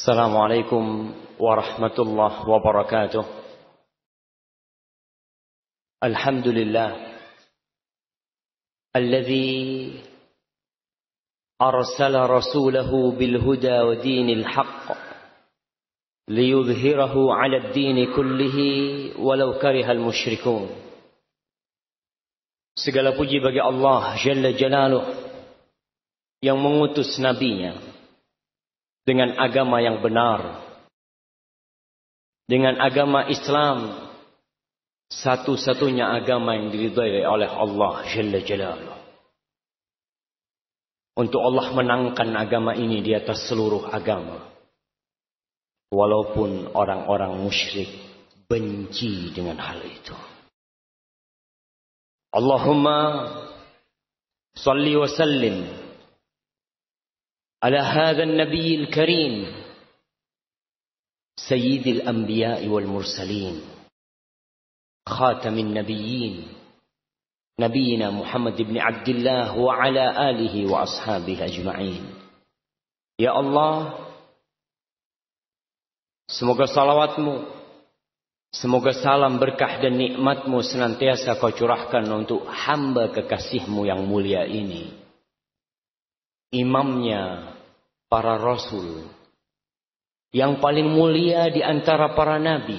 السلام عليكم ورحمة الله وبركاته. الحمد لله الذي أرسل رسوله بالهدى ودين الحق ليظهره على الدين كله ولو كره المشركون. Segala puji bagi Allah Jalla Jalaluh yang mengutus nabinya dengan agama yang benar, dengan agama Islam, satu-satunya agama yang diridhai oleh Allah Jalla Jalaluh. Untuk Allah menangkan agama ini di atas seluruh agama, walaupun orang-orang musyrik benci dengan hal itu. Allahumma salli wa sallim ala hadha an-nabiy al-karim sayyid al-anbiya wal mursalin khatamin nabiyyin nabiyina Muhammad ibn Abdullah wa ala alihi wa ashabihi ajma'in. Ya Allah, semoga salawatmu, semoga salam berkah dan nikmatmu senantiasa kau curahkan untuk hamba kekasihmu yang mulia ini, imamnya para rasul, yang paling mulia di antara para nabi,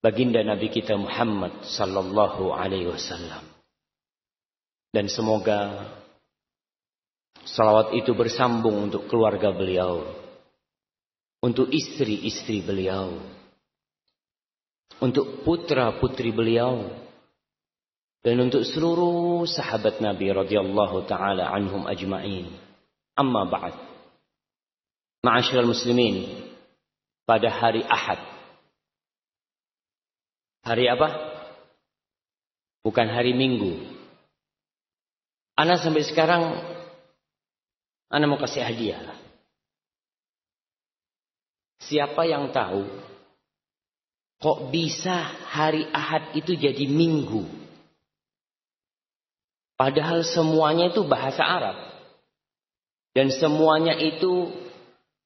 baginda Nabi kita Muhammad sallallahu alaihi wasallam. Dan semoga salawat itu bersambung untuk keluarga beliau, untuk istri-istri beliau, untuk putra-putri beliau, dan untuk seluruh sahabat Nabi radhiyallahu taala anhum ajma'in. Amma ba'd. Ma'asyiral muslimin, pada hari Ahad. Hari apa? Bukan hari Minggu. Ana sampai sekarang ana mau kasih hadiah. Siapa yang tahu kok bisa hari Ahad itu jadi Minggu? Padahal semuanya itu bahasa Arab. Dan semuanya itu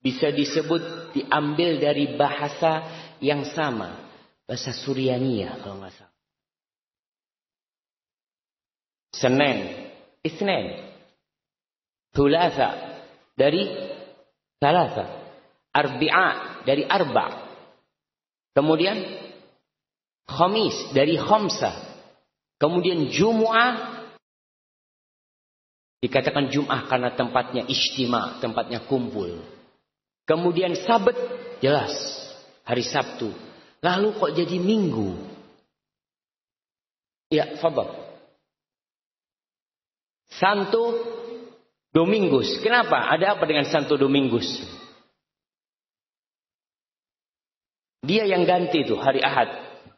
bisa disebut diambil dari bahasa yang sama. Bahasa Suryaniyah kalau nggak salah. Senin, Isnin. Thulatha dari Thalatha. Arbi'a dari Arba'. Kemudian Khamis dari Khamsa. Kemudian Jumu'ah. Dikatakan Jum'ah karena tempatnya ijtima, tempatnya kumpul. Kemudian Sabat, jelas hari Sabtu. Lalu kok jadi Minggu? Ya, fadhal. Santo Domingus. Kenapa? Ada apa dengan Santo Domingus? Dia yang ganti itu hari Ahad.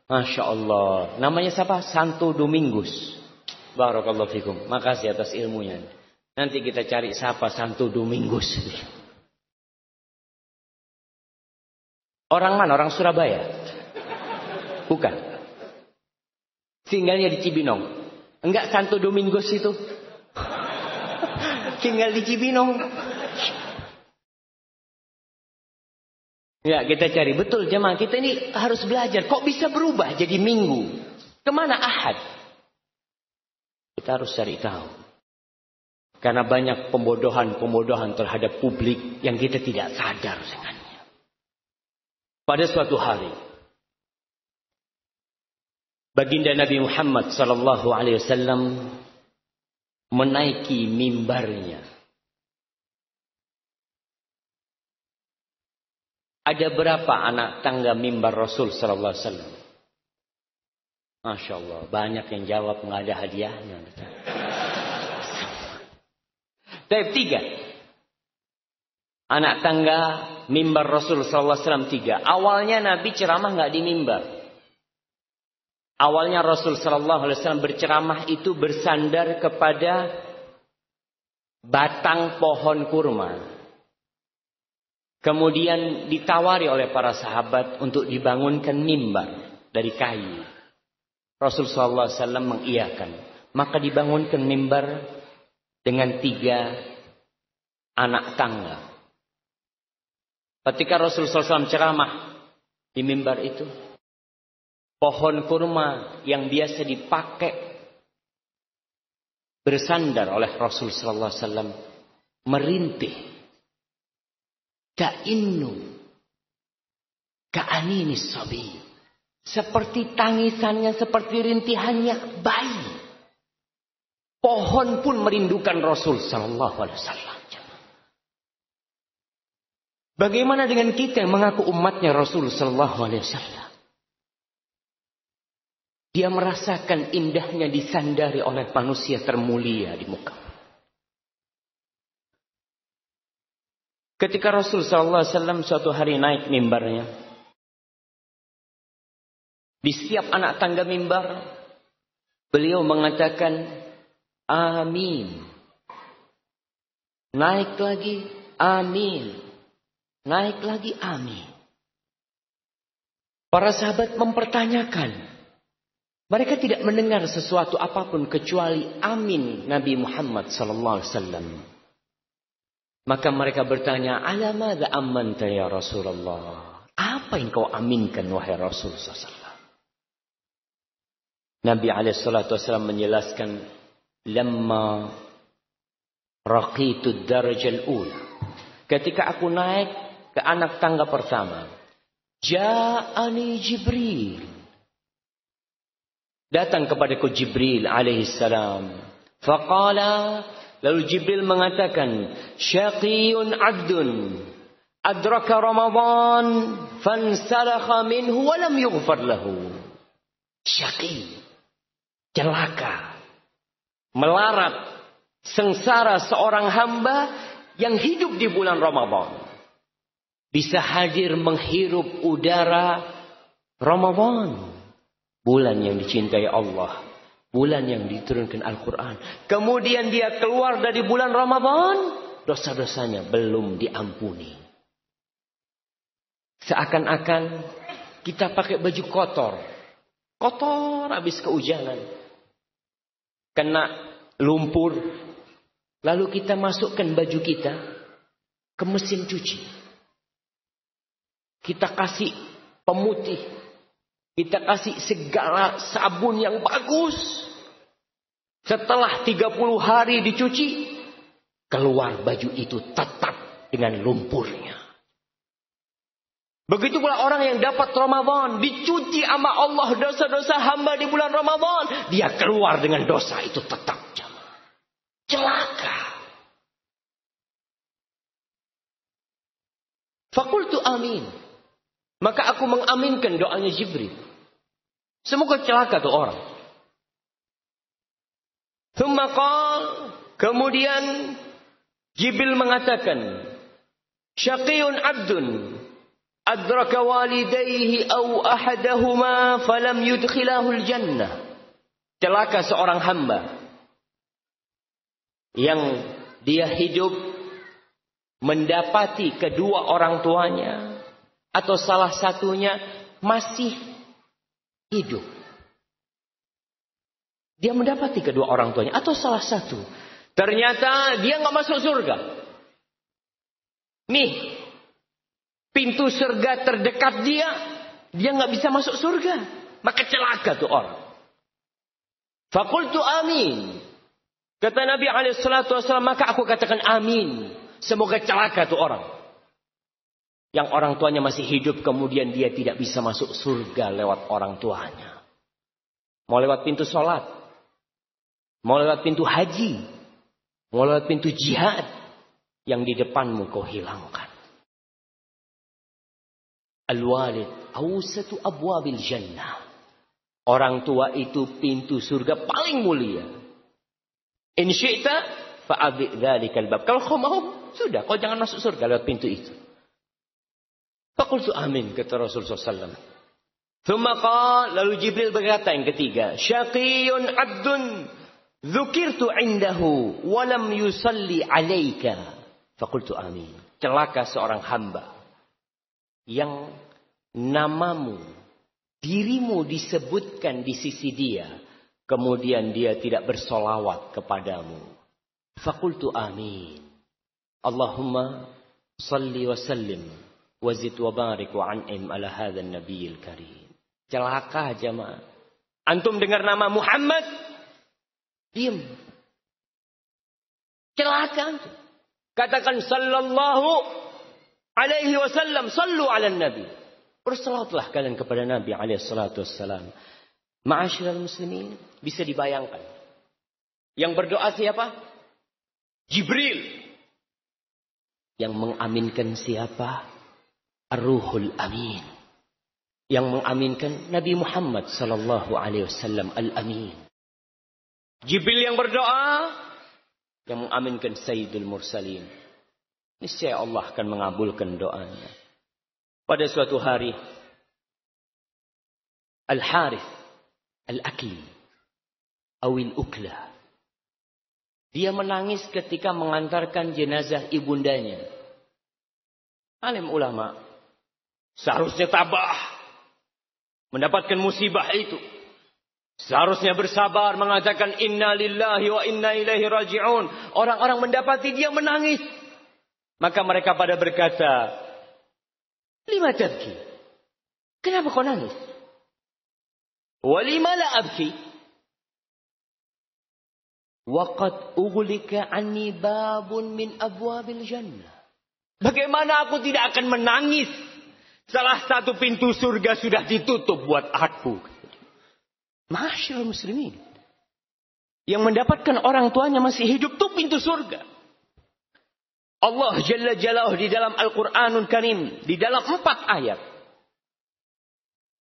Masya Allah. Namanya siapa? Santo Domingus. Barakallahu fikum. Makasih atas ilmunya. Nanti kita cari siapa Santo Domingus. Orang mana? Orang Surabaya? Bukan. Tinggalnya di Cibinong. Enggak, Santo Domingus itu. Tinggal di Cibinong. Ya, kita cari. Betul jemaah, kita ini harus belajar. Kok bisa berubah jadi Minggu? Kemana Ahad? Kita harus cari tahu. Karena banyak pembodohan-pembodohan terhadap publik yang kita tidak sadar dengannya. Pada suatu hari, baginda Nabi Muhammad sallallahu alaihi wasallam menaiki mimbarnya. Ada berapa anak tangga mimbar Rasul sallallahu alaihi wasallam? Masya Allah, banyak yang jawab nggak ada hadiahnya. Tapi 3. Anak tangga mimbar Rasul sallallahu alaihi wasallam 3. Awalnya Nabi ceramah nggak di mimbar. Awalnya Rasul sallallahu alaihi wasallam berceramah itu bersandar kepada batang pohon kurma. Kemudian ditawari oleh para sahabat untuk dibangunkan mimbar dari kayu. Rasul sallallahu alaihi wasallam mengiyakan. Maka dibangunkan mimbar dengan 3 anak tangga. Ketika Rasulullah SAW ceramah di mimbar itu, pohon kurma yang biasa dipakai bersandar oleh Rasul sallallahu alaihi wasallam merintih. Ka'innu ka'aninis sabi. Seperti tangisannya, seperti rintihannya bayi. Pohon pun merindukan Rasul sallallahu alaihi wasallam. Bagaimana dengan kita yang mengaku umatnya Rasul sallallahu alaihi wasallam? Dia merasakan indahnya disandari oleh manusia termulia di muka. Ketika Rasul sallallahu alaihi wasallam suatu hari naik mimbarnya, di setiap anak tangga mimbar, beliau mengatakan amin. Naik lagi amin. Naik lagi amin. Para sahabat mempertanyakan. Mereka tidak mendengar sesuatu apapun kecuali amin Nabi Muhammad sallallahu alaihi wasallam. Maka mereka bertanya, "Ala madza amanta ya Rasulullah?" Apa yang kau aminkan wahai Rasul sallallahu alaihi wasallam? Nabi alaihi salatu wasallam menjelaskan, "Lamma raqitu ad-darajal ula." Ketika aku naik ke anak tangga pertama, ja'ani Jibril. Datang kepadaku Jibril alaihi salam. Faqala, lalu Jibril mengatakan, syaqiyun abdun adraka Ramadan fansalakha minhu wa lam yughfar lahu. Syaqi, celaka, melarat, sengsara seorang hamba yang hidup di bulan Ramadan. Bisa hadir menghirup udara Ramadan. Bulan yang dicintai Allah. Bulan yang diturunkan Al-Quran. Kemudian dia keluar dari bulan Ramadan. Dosa-dosanya belum diampuni. Seakan-akan kita pakai baju kotor. Kotor habis kehujanan. Kena lumpur. Lalu kita masukkan baju kita ke mesin cuci. Kita kasih pemutih. Kita kasih segala sabun yang bagus. Setelah 30 hari dicuci, keluar baju itu tetap dengan lumpurnya. Begitu pula orang yang dapat Ramadan, dicuci sama Allah dosa-dosa hamba di bulan Ramadan, dia keluar dengan dosa itu tetap. Celaka. Fakultu amin. Maka aku mengaminkan doanya Jibril. Semoga celaka tuh orang. Thumma qal, kemudian Jibril mengatakan, syaqiyun abdun adraka walidayhi aw ahadahuma falam yudkhilahu al-jannah. Celaka seorang hamba yang dia hidup mendapati kedua orang tuanya atau salah satunya masih hidup. Dia mendapati kedua orang tuanya atau salah satu. Ternyata dia nggak masuk surga. Nih, pintu surga terdekat dia nggak bisa masuk surga. Maka celaka tuh orang. Fakultu amin. Kata Nabi SAW, maka aku katakan amin. Semoga celaka tuh orang. Yang orang tuanya masih hidup, kemudian dia tidak bisa masuk surga lewat orang tuanya. Mau lewat pintu sholat. Mau lewat pintu haji. Mau lewat pintu jihad. Yang di depanmu kau hilangkan. Al-walid awsatu abwabil jannah. Orang tua itu pintu surga paling mulia. In syi'ta fa'abi dzalikal bab. Kalau kau mau, sudah, kau jangan masuk surga lewat pintu itu. Faqultu amin, kata Rasulullah SAW. Thumma qala, lalu Jibril berkata yang ketiga, syaqiyun abdun dzukirtu indahu wa lam yusalli alaika. Faqultu amin. Celaka seorang hamba yang namamu, dirimu disebutkan di sisi dia, kemudian dia tidak bersolawat kepadamu. Faqultu amin. Allahumma salli wa sallim Wazid wa barik wa an'im ala hadzal nabiyil karim. Celaka jemaah. Antum dengar nama Muhammad, diam. Celaka. Katakan sallallahu alaihi wasallam, sallu ala nabi. Bersalawatlah kalian kepada Nabi alaihi salatu wassalam. Ma'asyiral muslimin, bisa dibayangkan. Yang berdoa siapa? Jibril. Yang mengaminkan siapa? Ar-Ruhul Amin. Yang mengaminkan Nabi Muhammad sallallahu alaihi wasallam al-Amin. Jibril yang berdoa, yang mengaminkan Sayyidul Mursalin. Niscaya Allah akan mengabulkan doanya. Pada suatu hari, Al-Harith Al-Akli Awil Ukla, dia menangis ketika mengantarkan jenazah ibundanya. Alim ulama seharusnya tabah mendapatkan musibah itu. Seharusnya bersabar mengatakan inna lillahi wa inna ilaihi raji'un. Orang-orang mendapati dia menangis. Maka mereka pada berkata, lima tabki? Kenapa kau nangis? Walima la abki? Waqad ughliqa anni babun min abwabil jannah. Bagaimana aku tidak akan menangis? Salah satu pintu surga sudah ditutup buat aku. Masyaallah muslimin. Yang mendapatkan orang tuanya masih hidup itu pintu surga. Allah Jalla Jalaluhu di dalam Al-Quranul Karim, di dalam 4 ayat,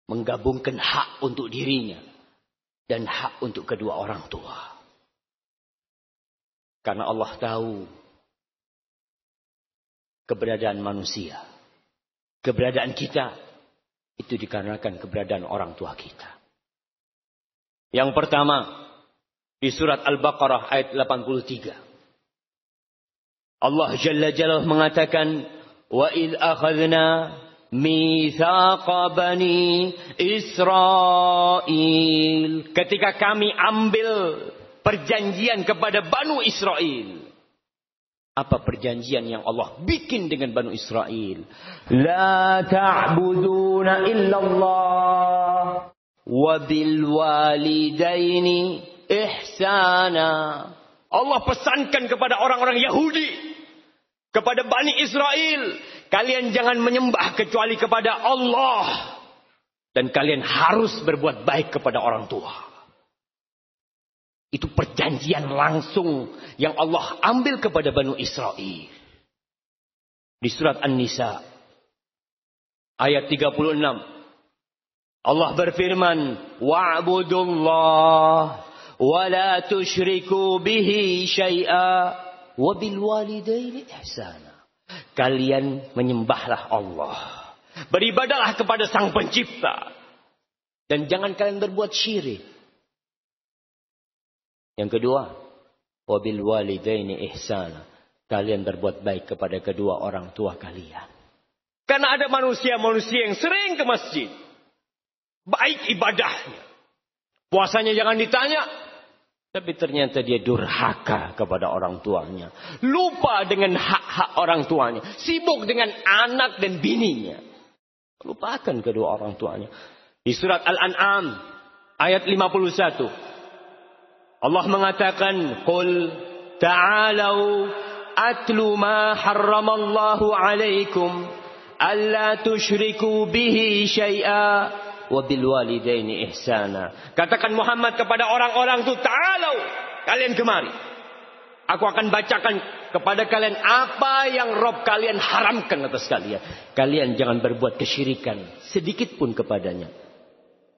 menggabungkan hak untuk dirinya dan hak untuk kedua orang tua. Karena Allah tahu keberadaan manusia, keberadaan kita itu dikarenakan keberadaan orang tua kita. Yang pertama, di surat Al-Baqarah ayat 83. Allah Jalla Jalaluhu mengatakan, wa idh akhadna mitsaqa bani Israil. Ketika kami ambil perjanjian kepada Banu Israel. Apa perjanjian yang Allah bikin dengan Banu Israel? La ta'buduna illallah wa bil walidaini ihsana. Allah pesankan kepada orang-orang Yahudi, kepada Bani Israel, kalian jangan menyembah kecuali kepada Allah, dan kalian harus berbuat baik kepada orang tua. Itu perjanjian langsung yang Allah ambil kepada Bani Israel. Di surat An-Nisa ayat 36. Allah berfirman, wa'budullah wa la tusyriku bihi syai'a wa bil walidaini ihsana. Kalian menyembahlah Allah, beribadahlah kepada Sang Pencipta, dan jangan kalian berbuat syirik. Yang kedua, wa bil walidaini ihsana. Kalian berbuat baik kepada kedua orang tua kalian. Karena ada manusia-manusia yang sering ke masjid, baik ibadahnya, puasanya jangan ditanya, tapi ternyata dia durhaka kepada orang tuanya, lupa dengan hak-hak orang tuanya, sibuk dengan anak dan bininya, lupakan kedua orang tuanya. Di surat Al-An'am ayat 51, Allah mengatakan, qul ta'alau atlu ma harramallahu alaikum alla tusyriku bihi syai'a wabil walidaini ihsana. Katakan Muhammad kepada orang-orang itu, ta'alau, kalian kemari. Aku akan bacakan kepada kalian apa yang Rabb kalian haramkan atas kalian. Kalian jangan berbuat kesyirikan sedikit pun kepadanya.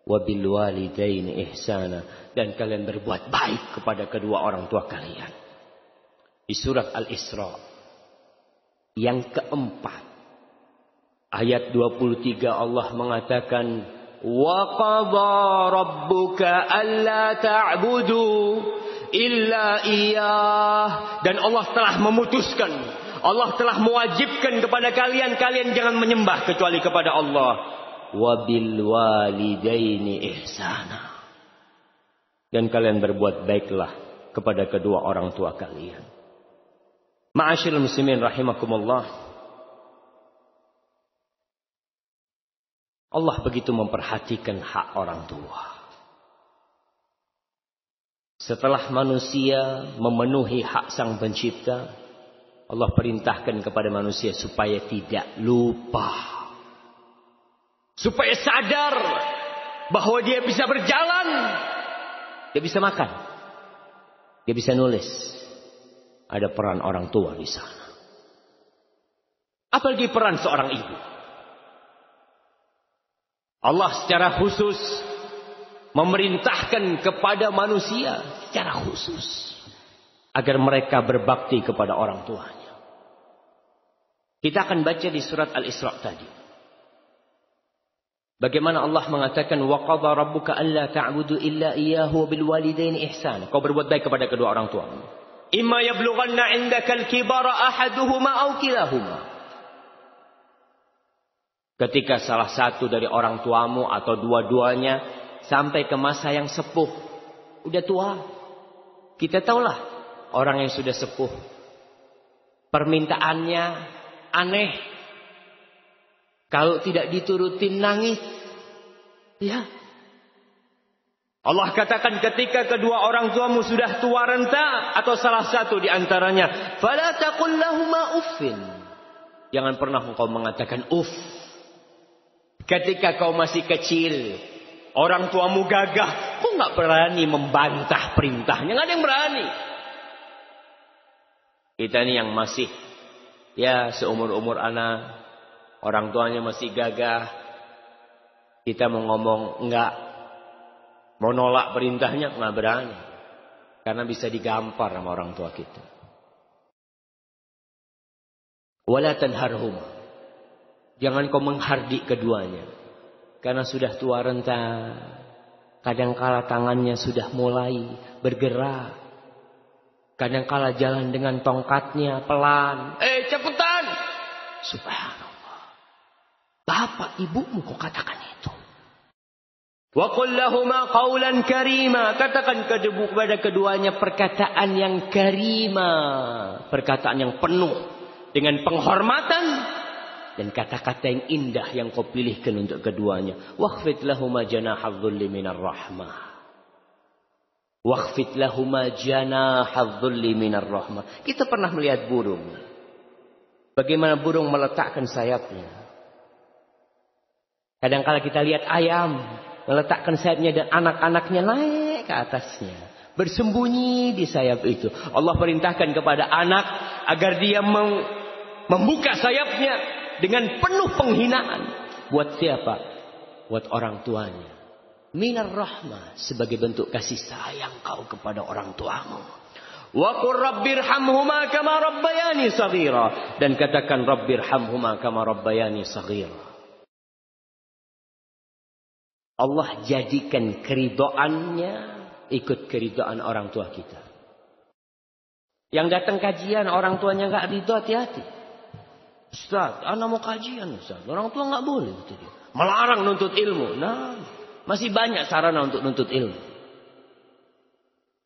Wabil walidaini ihsana, dan kalian berbuat baik kepada kedua orang tua kalian. Di surat Al-Isra yang keempat ayat 23 Allah mengatakan, wa qadha rabbuka alla ta'budu illa iyyah, dan Allah telah memutuskan, Allah telah mewajibkan kepada kalian, kalian jangan menyembah kecuali kepada Allah. Wa bil walidaini ihsana, dan kalian berbuat baiklah kepada kedua orang tua kalian. Ma'asyiral muslimin rahimakumullah. Allah begitu memperhatikan hak orang tua. Setelah manusia memenuhi hak Sang Pencipta, Allah perintahkan kepada manusia supaya tidak lupa. Supaya sadar bahwa dia bisa berjalan, dia bisa makan, dia bisa nulis. Ada peran orang tua di sana. Apalagi peran seorang ibu. Allah secara khusus memerintahkan kepada manusia secara khusus agar mereka berbakti kepada orang tuanya. Kita akan baca di surat Al-Isra tadi. Bagaimana Allah mengatakan wa qadha rabbuka alla ta'budu illa iyyahu bil walidaini ihsana. Kau berbuat baik kepada kedua orang tuamu. Imma yablughanna 'indakal kibara ahaduhuma aw kilahuma. Ketika salah satu dari orang tuamu atau dua-duanya sampai ke masa yang sepuh, udah tua. Kita tahulah orang yang sudah sepuh, permintaannya aneh. Kalau tidak diturutin nangis. Ya. Allah katakan ketika kedua orang tuamu sudah tua renta atau salah satu di antaranya, fala taqul lahumā uffin. Jangan pernah engkau mengatakan uff. Ketika kau masih kecil, orang tuamu gagah, kau nggak berani membantah perintahnya, nggak ada yang berani. Kita ini yang masih ya seumur-umur anak, orang tuanya masih gagah, kita mau ngomong enggak, mau nolak perintahnya nggak berani, karena bisa digampar sama orang tua kita. Wala tanharhum. Jangan kau menghardik keduanya. Karena sudah tua renta. Kadangkala tangannya sudah mulai bergerak. Kadangkala jalan dengan tongkatnya pelan. Cepetan. Subhanallah. Bapak ibumu kau katakan itu. Wa qul lahumā qawlan karīmā. Katakan kepada keduanya perkataan yang karima. Perkataan yang penuh dengan penghormatan. Dan kata-kata yang indah yang kau pilihkan untuk keduanya. Wakhfid lahuma janahadz dhulli minar rahmah. Wakhfid lahuma janahadz dhulli minar rahmah. Kita pernah melihat burung. Bagaimana burung meletakkan sayapnya. Kadang-kala kita lihat ayam meletakkan sayapnya dan anak-anaknya naik ke atasnya. Bersembunyi di sayap itu. Allah perintahkan kepada anak agar dia membuka sayapnya. Dengan penuh penghinaan. Buat siapa? Buat orang tuanya. Minar rahmah. Sebagai bentuk kasih sayang kau kepada orang tuamu. Wa qur rabbirhamhuma kama rabbayani shaghira. Dan katakan rabbirhamhuma kama rabbayani shaghira. Allah jadikan keridoannya ikut keridoan orang tua kita. Yang datang kajian orang tuanya gak ridho, hati-hati. Ustaz, anak mau kajian Ustaz. Orang tua nggak boleh gitu dia. Melarang nuntut ilmu. Nah, masih banyak sarana untuk nuntut ilmu.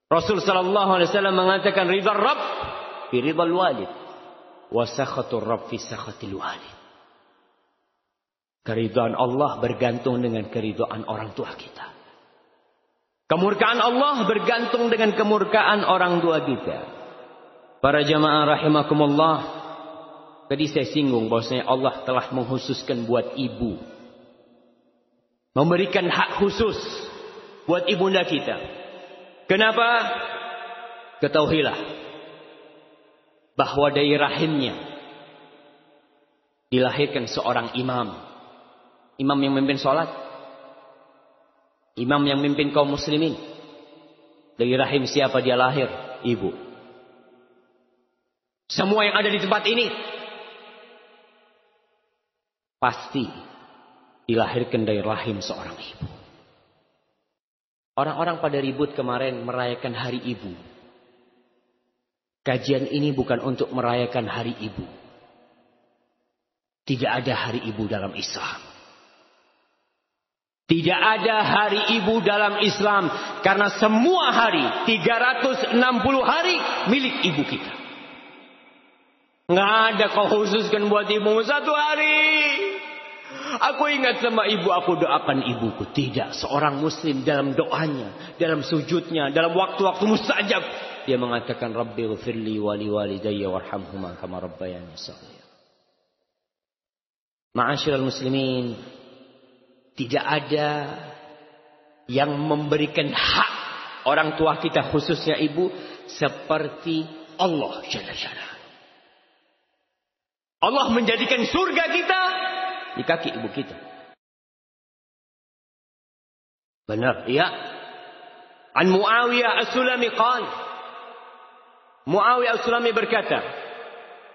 Rasul sallallahu alaihi wasallam mengatakan ridha Rabb fi ridhal walid wa sakhatur Rabb fi sakhatil walid. Keridhaan Allah bergantung dengan keridhaan orang tua kita. Kemurkaan Allah bergantung dengan kemurkaan orang tua kita. Para jamaah rahimakumullah. Tadi saya singgung bahwasanya Allah telah mengkhususkan buat ibu. Memberikan hak khusus buat ibunda kita. Kenapa? Ketahuilah bahwa dari rahimnya dilahirkan seorang imam. Imam yang memimpin sholat. Imam yang memimpin kaum muslimin. Dari rahim siapa dia lahir? Ibu. Semua yang ada di tempat ini pasti dilahirkan dari rahim seorang ibu. Orang-orang pada ribut kemarin merayakan hari ibu. Kajian ini bukan untuk merayakan hari ibu. Tidak ada hari ibu dalam Islam. Tidak ada hari ibu dalam Islam. Karena semua hari, 360 hari milik ibu kita. Nggak ada kau khususkan buat ibu satu hari. Aku ingat sama ibu, aku doakan ibuku. Tidak, seorang muslim dalam doanya, dalam sujudnya, dalam waktu-waktu mustajab, dia mengatakan Rabbi ghfirli wa liwalidayya warhamhuma kama rabbayani shaghira. Ma'asyiral muslimin, tidak ada yang memberikan hak orang tua kita, khususnya ibu, seperti Allah Jalla Jalla. Allah menjadikan surga kita di kaki ibu kita. Benar, iya. An Muawiyah As-Sulami qala, Muawiyah As-Sulami berkata,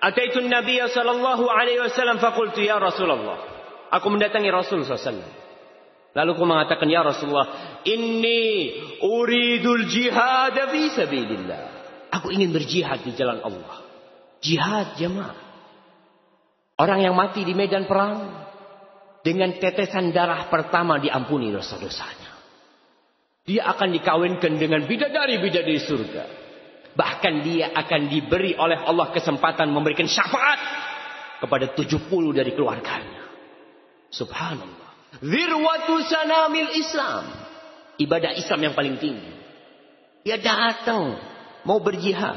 Ataitu Nabiy sallallahu alaihi wasallam faqultu ya Rasulullah. Aku mendatangi Rasul sallallahu alaihi wasallam. Lalu aku mengatakan, ya Rasulullah, inni uridul jihad fi sabilillah. Aku ingin berjihad di jalan Allah. Jihad jemaah. Orang yang mati di medan perang dengan tetesan darah pertama diampuni dosa-dosanya. Dia akan dikawinkan dengan bidadari-bidadari surga. Bahkan dia akan diberi oleh Allah kesempatan memberikan syafaat kepada 70 dari keluarganya. Subhanallah. Zirwatu sanamil Islam. Ibadah Islam yang paling tinggi. Dia datang mau berjihad.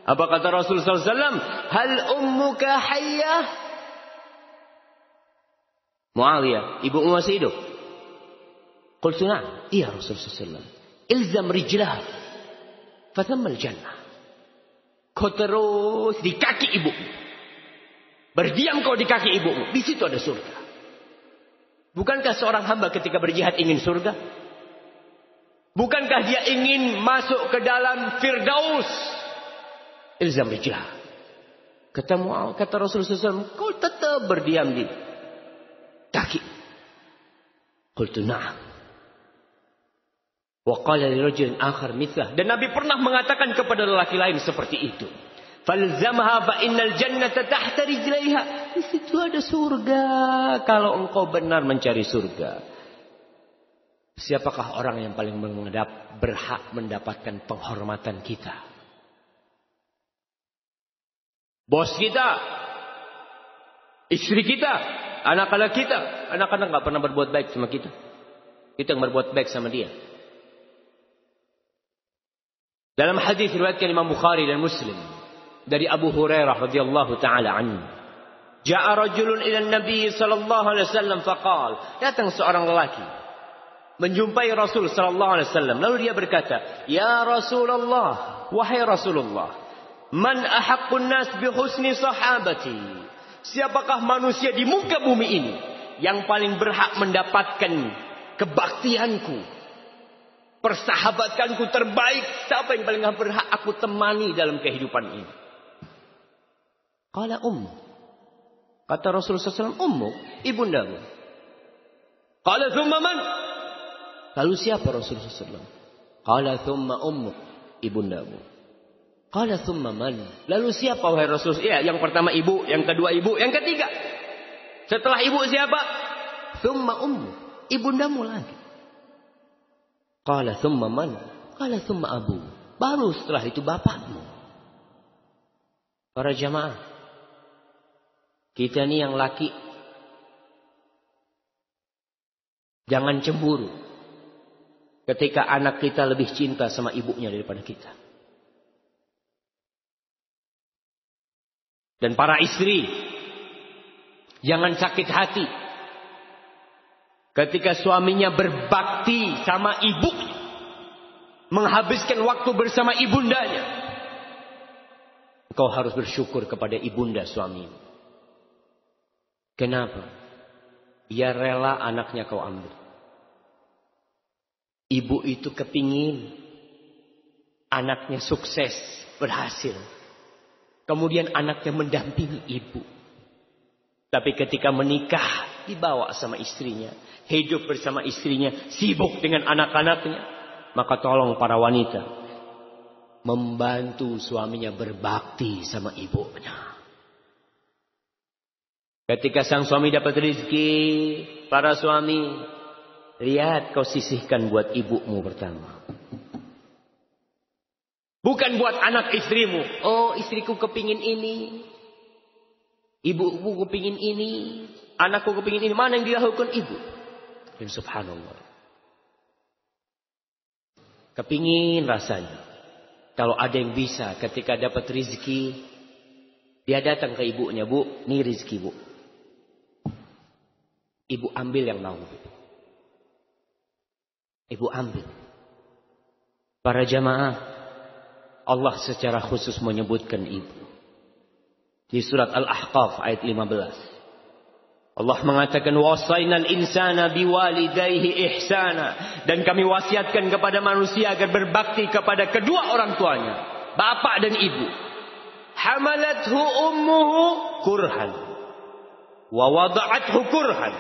Apa kata Rasulullah SAW? Hal ummuka hayyah? Muawiyah, ibumu masih hidup? Qultu na'am. Iya Rasulullah SAW. Ilzam rijlah fathammal jannah. Kau terus di kaki ibumu. Berdiam kau di kaki ibumu. Di situ ada surga. Bukankah seorang hamba ketika berjihad ingin surga? Bukankah dia ingin masuk ke dalam Firdaus? Ilzam rijlah. Kata Rasulullah SAW, kau tetap berdiam di kaki. Qultu na'am. Wa qala li rajulin akhar mithlah. Dan Nabi pernah mengatakan kepada lelaki lain seperti itu. Falzamha fa innal jannata tahta rijlaiha. Di situ ada surga kalau engkau benar mencari surga. Siapakah orang yang paling berhak mendapatkan penghormatan kita? Bos kita, istri kita, anak-anak kita. Anak-anak enggak pernah berbuat baik sama kita. Kita yang berbuat baik sama dia. Dalam hadis riwayatkan Imam Bukhari dan Muslim dari Abu Hurairah radhiyallahu taala anhu, jaa rajulun ila Nabi sallallahu alaihi wasallam faqala, datang seorang lelaki menjumpai Rasul sallallahu alaihi wasallam, lalu dia berkata, ya Rasulullah, wahai Rasulullah, man ahaqqun nas bi husni sahabati? Siapakah manusia di muka bumi ini yang paling berhak mendapatkan kebaktianku, persahabatanku terbaik? Siapa yang paling berhak aku temani dalam kehidupan ini? Qala kata Rasulullah SAW, ibundamu. Qala thumma man? Lalu siapa Rasulullah SAW? Qala thumma ibundamu. Qala thumma man? Lalu siapa wahai Rasul? Ya, yang pertama ibu, yang kedua ibu, yang ketiga. Setelah ibu siapa? Thumma ibundamu lagi. Qala thumma man? Qala thumma abu. Baru setelah itu bapakmu. Para jamaah, kita ini yang laki, jangan cemburu ketika anak kita lebih cinta sama ibunya daripada kita. Dan para istri, jangan sakit hati ketika suaminya berbakti sama ibunya, menghabiskan waktu bersama ibundanya. Kau harus bersyukur kepada ibunda suamimu. Kenapa? Ia rela anaknya kau ambil. Ibu itu kepingin anaknya sukses, berhasil. Kemudian anaknya mendampingi ibu. Tapi ketika menikah, dibawa sama istrinya, hidup bersama istrinya, sibuk dengan anak-anaknya. Maka tolong para wanita, membantu suaminya berbakti sama ibunya. Ketika sang suami dapat rezeki, para suami, lihat kau sisihkan buat ibumu pertama. Bukan buat anak istrimu. Oh, istriku kepingin ini. Ibuku kepingin ini. Anakku kepingin ini. Mana yang dilakukan ibu? Dan subhanallah. Kepingin rasanya. Kalau ada yang bisa ketika dapat rizki. Dia datang ke ibunya. Bu, ini rizki bu. Ibu ambil yang mau. Ibu ambil. Para jamaah. Allah secara khusus menyebutkan ibu. Di surat Al-Ahqaf ayat 15. Allah mengatakan wasainal insana biwalidayhi ihsana, dan kami wasiatkan kepada manusia agar berbakti kepada kedua orang tuanya, bapak dan ibu. Hamalathu ummuhu kurhan wa wada'athu kurhan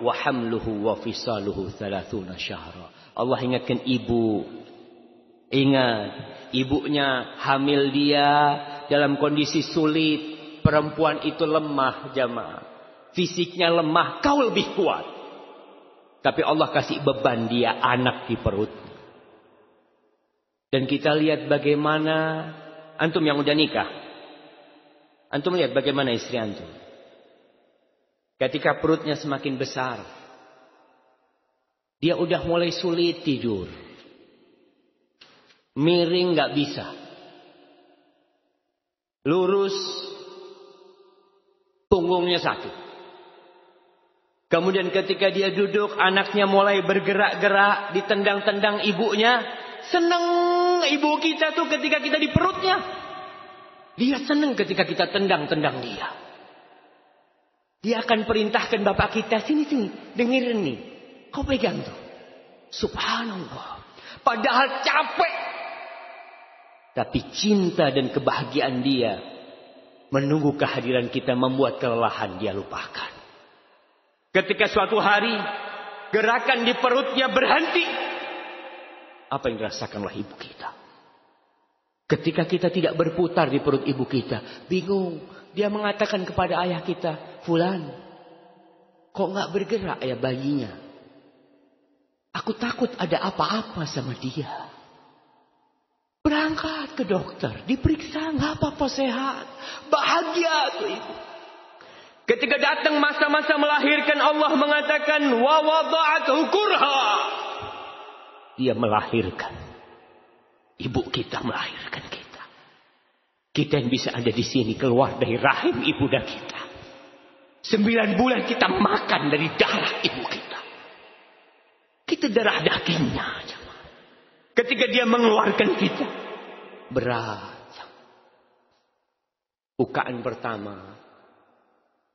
wa hamluhu wa fisaluhu 30 syahra. Allah ingatkan ibu. Ingat, ibunya hamil dia dalam kondisi sulit. Perempuan itu lemah, jamaah. Fisiknya lemah, kau lebih kuat. Tapi Allah kasih beban dia, anak di perut. Dan kita lihat bagaimana antum yang udah nikah. Antum lihat bagaimana istri antum. Ketika perutnya semakin besar, dia udah mulai sulit tidur. Miring gak bisa. Lurus, punggungnya satu. Kemudian ketika dia duduk, anaknya mulai bergerak-gerak, ditendang-tendang ibunya. Senang ibu kita tuh ketika kita di perutnya. Dia senang ketika kita tendang-tendang dia. Dia akan perintahkan bapak kita, sini, dengerin nih. Kau pegang tuh. Subhanallah. Padahal capek. Tapi cinta dan kebahagiaan dia menunggu kehadiran kita membuat kelelahan dia lupakan. Ketika suatu hari gerakan di perutnya berhenti, apa yang dirasakanlah ibu kita? Ketika kita tidak berputar di perut ibu kita, bingung. Dia mengatakan kepada ayah kita, Fulan, kok gak bergerak ya bayinya? Aku takut ada apa-apa sama dia. Berangkat ke dokter, diperiksa, gak apa-apa, sehat. Bahagia tuh ibu. Ketika datang masa-masa melahirkan, Allah mengatakan wa wada'athu kurha. Dia melahirkan. Ibu kita melahirkan kita. Kita yang bisa ada di sini keluar dari rahim ibu dan kita. 9 bulan kita makan dari darah ibu kita. Kita darah dagingnya. Ketika dia mengeluarkan kita, berat. Bukaan pertama.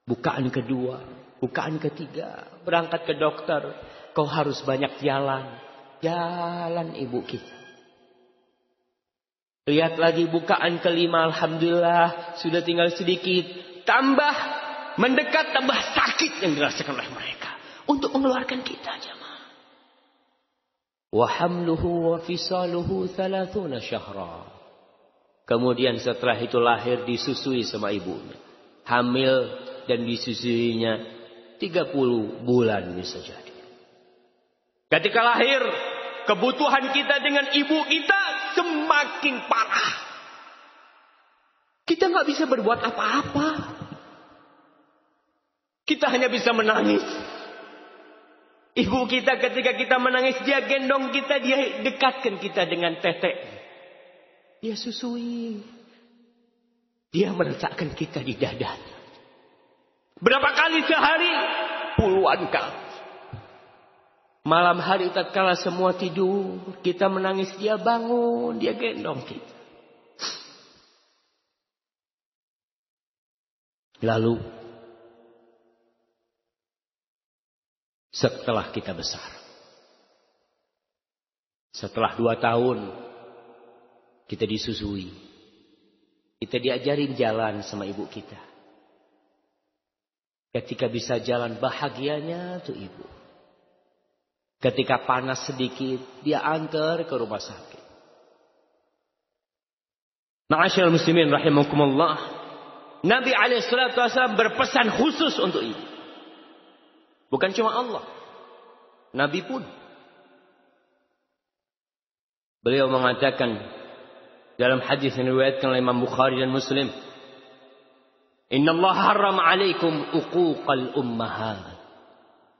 Bukaan kedua, bukaan ketiga, berangkat ke dokter. Kau harus banyak jalan. Jalan ibu kita. Lihat lagi bukaan kelima, alhamdulillah sudah tinggal sedikit. Tambah mendekat, tambah sakit yang dirasakan oleh mereka. Untuk mengeluarkan kita, jemaah. Wa hamluhu wa fisaluhu 30 syahra. Kemudian setelah itu lahir, disusui sama ibunya. Hamil dan disusuinya 30 bulan bisa jadi. Ketika lahir, kebutuhan kita dengan ibu kita semakin parah. Kita gak bisa berbuat apa-apa. Kita hanya bisa menangis. Ibu kita ketika kita menangis, dia gendong kita, dia dekatkan kita dengan tetek. Dia susui. Dia meletakkan kita di dadanya. Berapa kali sehari? Puluhan kali. Malam hari tatkala semua tidur, kita menangis, dia bangun, dia gendong kita. Lalu setelah kita besar, setelah 2 tahun kita disusui, kita diajarin jalan sama ibu kita. Ketika bisa jalan, bahagianya tuh ibu. Ketika panas sedikit, dia antar ke rumah sakit. Ma'asyiral muslimin rahimakumullah. Nabi SAW berpesan khusus untuk ibu. Bukan cuma Allah. Nabi pun. Beliau mengatakan dalam hadis yang diriwayatkan oleh Imam Bukhari dan Muslim. Innallaha harrama 'alaikum uquqal ummahat.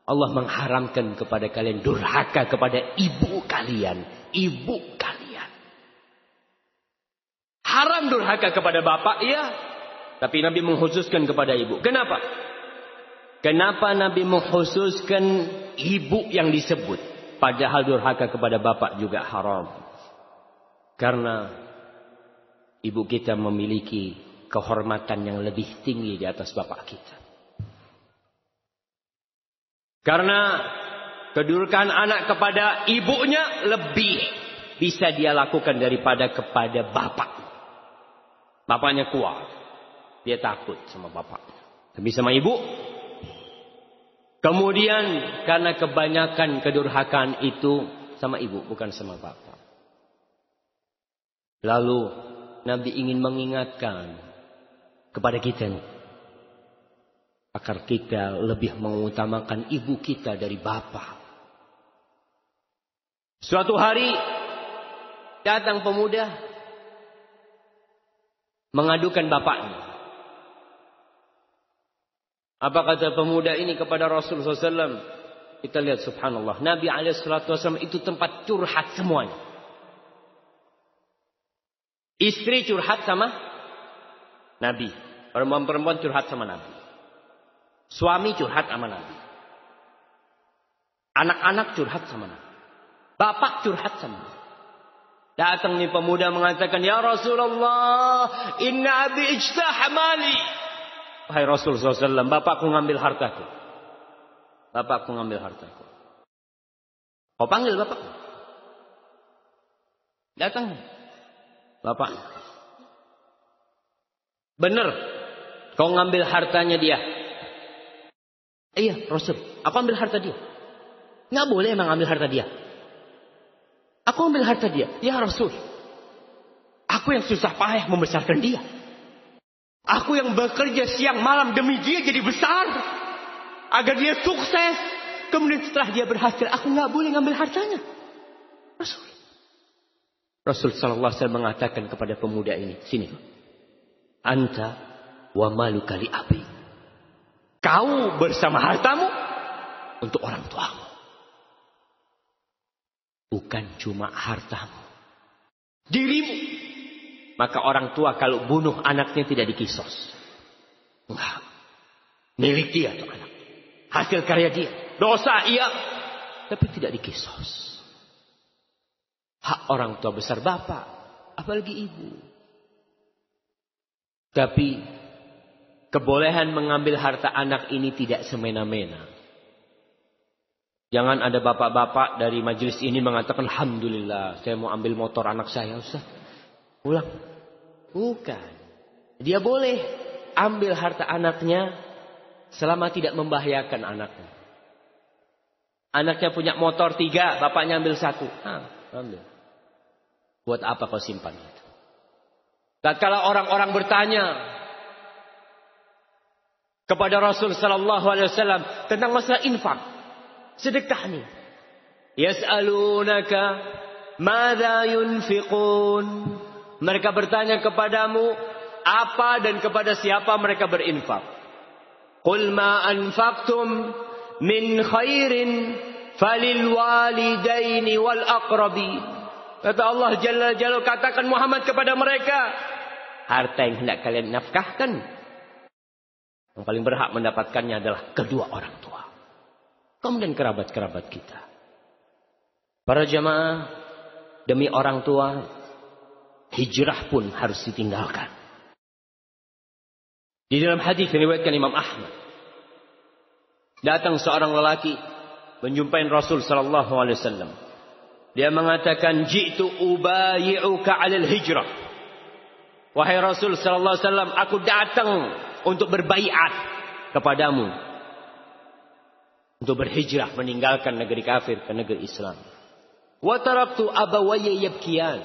Allah mengharamkan kepada kalian durhaka kepada ibu kalian. Ibu kalian. Haram durhaka kepada bapak, iya. Tapi Nabi mengkhususkan kepada ibu. Kenapa? Kenapa Nabi mengkhususkan ibu yang disebut? Padahal durhaka kepada bapak juga haram. Karena ibu kita memiliki kehormatan yang lebih tinggi di atas bapak kita. Karena kedudukan anak kepada ibunya lebih bisa dia lakukan daripada kepada bapak. Bapaknya kuat. Dia takut sama bapaknya. Tapi sama ibu. Kemudian karena kebanyakan kedurhakaan itu sama ibu, bukan sama bapak. Lalu Nabi ingin mengingatkan kepada kita agar kita lebih mengutamakan ibu kita dari bapak. Suatu hari datang pemuda mengadukan bapaknya. Apa kata pemuda ini kepada Rasulullah SAW? Kita lihat subhanallah. Nabi SAW itu tempat curhat semuanya. Istri curhat sama Nabi. Perempuan-perempuan curhat sama Nabi. Suami curhat sama Nabi. Anak-anak curhat sama Nabi. Bapak curhat sama Nabi. Datang nih pemuda mengatakan, ya Rasulullah, inna abi ijtah mali. Wahai Rasulullah SAW, bapakku ngambil hartaku. Bapakku ngambil hartaku. Kau panggil bapak. Datang. Bapak. Benar. Kau ngambil hartanya dia. Iya Rasul. Aku ambil harta dia. Nggak boleh emang ambil harta dia. Aku ambil harta dia. Ya Rasul. Aku yang susah payah membesarkan dia. Aku yang bekerja siang malam demi dia jadi besar. Agar dia sukses. Kemudian setelah dia berhasil, aku nggak boleh ngambil hartanya. Rasul. Rasul sallallahu alaihi wasallam mengatakan kepada pemuda ini, sini. Anta wa maluka li abi. Kau bersama hartamu untuk orang tuamu. Bukan cuma hartamu. Dirimu. Maka orang tua kalau bunuh anaknya tidak dikisos. Enggak. Milik dia tuh anak. Hasil karya dia. Dosa iya. Tapi tidak dikisos. Hak orang tua besar bapak. Apalagi ibu. Tapi kebolehan mengambil harta anak ini tidak semena-mena. Jangan ada bapak-bapak dari majelis ini mengatakan, alhamdulillah saya mau ambil motor anak saya. Ustaz, pulang. Bukan. Dia boleh ambil harta anaknya selama tidak membahayakan anaknya. Anaknya punya motor 3, bapaknya ambil 1. Ambil. Buat apa kau simpan itu? Tatkala orang-orang bertanya kepada Rasul sallallahu alaihi wasallam tentang masalah infak, sedekah nih. Yas'alunaka madza yunfiqun. Mereka bertanya kepadamu apa dan kepada siapa mereka berinfak. Qul ma anfaqtum min khairin falil walidaini wal aqrabin. Kata Allah Jalla Jalla, katakan Muhammad kepada mereka, harta yang hendak kalian nafkahkan, yang paling berhak mendapatkannya adalah kedua orang tua. Kemudian kerabat-kerabat kita. Para jamaah, demi orang tua, hijrah pun harus ditinggalkan. Di dalam hadis yang diriwayatkan Imam Ahmad, datang seorang lelaki menjumpai Rasul sallallahu alaihi wasallam. Dia mengatakan, ji'tu ubayi'uka 'alal hijrah. Wahai Rasul sallallahu alaihi wasallam, aku datang untuk berbaiat kepadamu untuk berhijrah meninggalkan negeri kafir ke negeri Islam. Wa taraktu abawayya yabkiyan,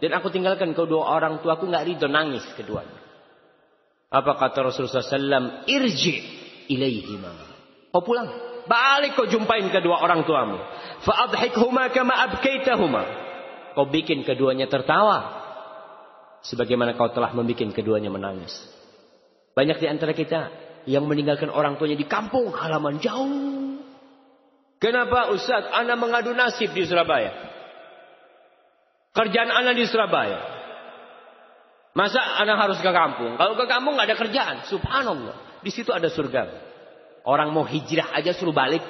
dan aku tinggalkan kedua orang tuaku enggak ridho, nangis keduanya. Apa kata Rasulullah sallallahu alaihi wasallam? Irji ilaihima. Kau pulang, balik kau jumpain kedua orang tuamu. Fa adhikhuma kama abkaitahuma. Kau bikin keduanya tertawa sebagaimana kau telah membuat keduanya menangis. Banyak di antara kita yang meninggalkan orang tuanya di kampung halaman jauh. Kenapa Ustaz? Ana mengadu nasib di Surabaya. Kerjaan ana di Surabaya. Masa ana harus ke kampung? Kalau ke kampung nggak ada kerjaan. Subhanallah. Di situ ada surga. Orang mau hijrah aja suruh balik.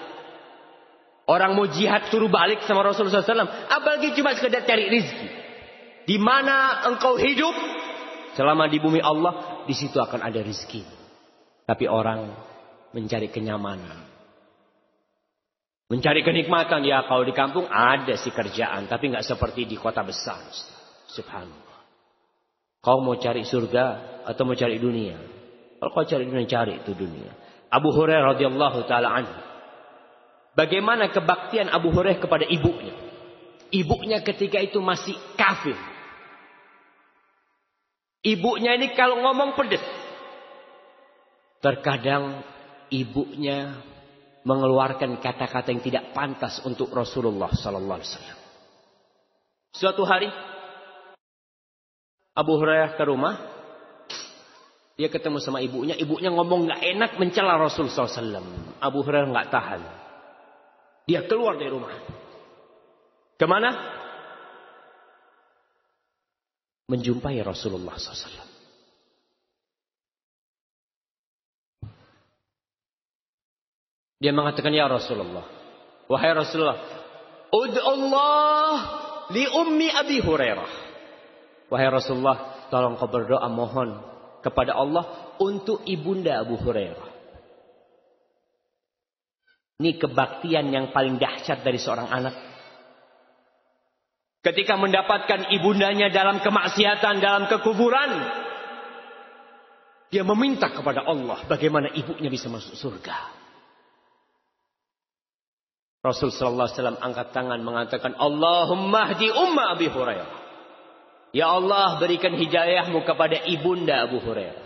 Orang mau jihad suruh balik sama Rasulullah SAW. Apalagi cuma sekedar cari rizki. Di mana engkau hidup selama di bumi Allah, di situ akan ada rizki. Tapi orang mencari kenyamanan, mencari kenikmatan. Ya kalau di kampung ada sih kerjaan, tapi nggak seperti di kota besar. Subhanallah. Kau mau cari surga atau mau cari dunia? Kalau kau cari dunia, cari itu dunia. Abu Hurairah radhiyallahu taala anhu. Bagaimana kebaktian Abu Hurairah kepada ibunya? Ibunya ketika itu masih kafir. Ibunya ini kalau ngomong pedes. Terkadang ibunya mengeluarkan kata-kata yang tidak pantas untuk Rasulullah sallallahu alaihi wasallam. Suatu hari Abu Hurairah ke rumah, dia ketemu sama ibunya. Ibunya ngomong nggak enak mencela Rasul sallallahu alaihi wasallam. Abu Hurairah nggak tahan. Dia keluar dari rumah. Kemana? Menjumpai Rasulullah SAW. Dia mengatakan, ya Rasulullah, wahai Rasulullah, ud'ullah li ummi Abi Hurairah. Wahai Rasulullah, tolong kau berdoa mohon kepada Allah untuk ibunda Abu Hurairah. Ini kebaktian yang paling dahsyat dari seorang anak. Ketika mendapatkan ibundanya dalam kemaksiatan, dalam kekufuran, dia meminta kepada Allah bagaimana ibunya bisa masuk surga. Rasul sallallahu alaihi wasallam angkat tangan mengatakan, Allahumma hdi umma Abi Hurairah. Ya Allah, berikan hidayahmu kepada ibunda Abu Hurairah.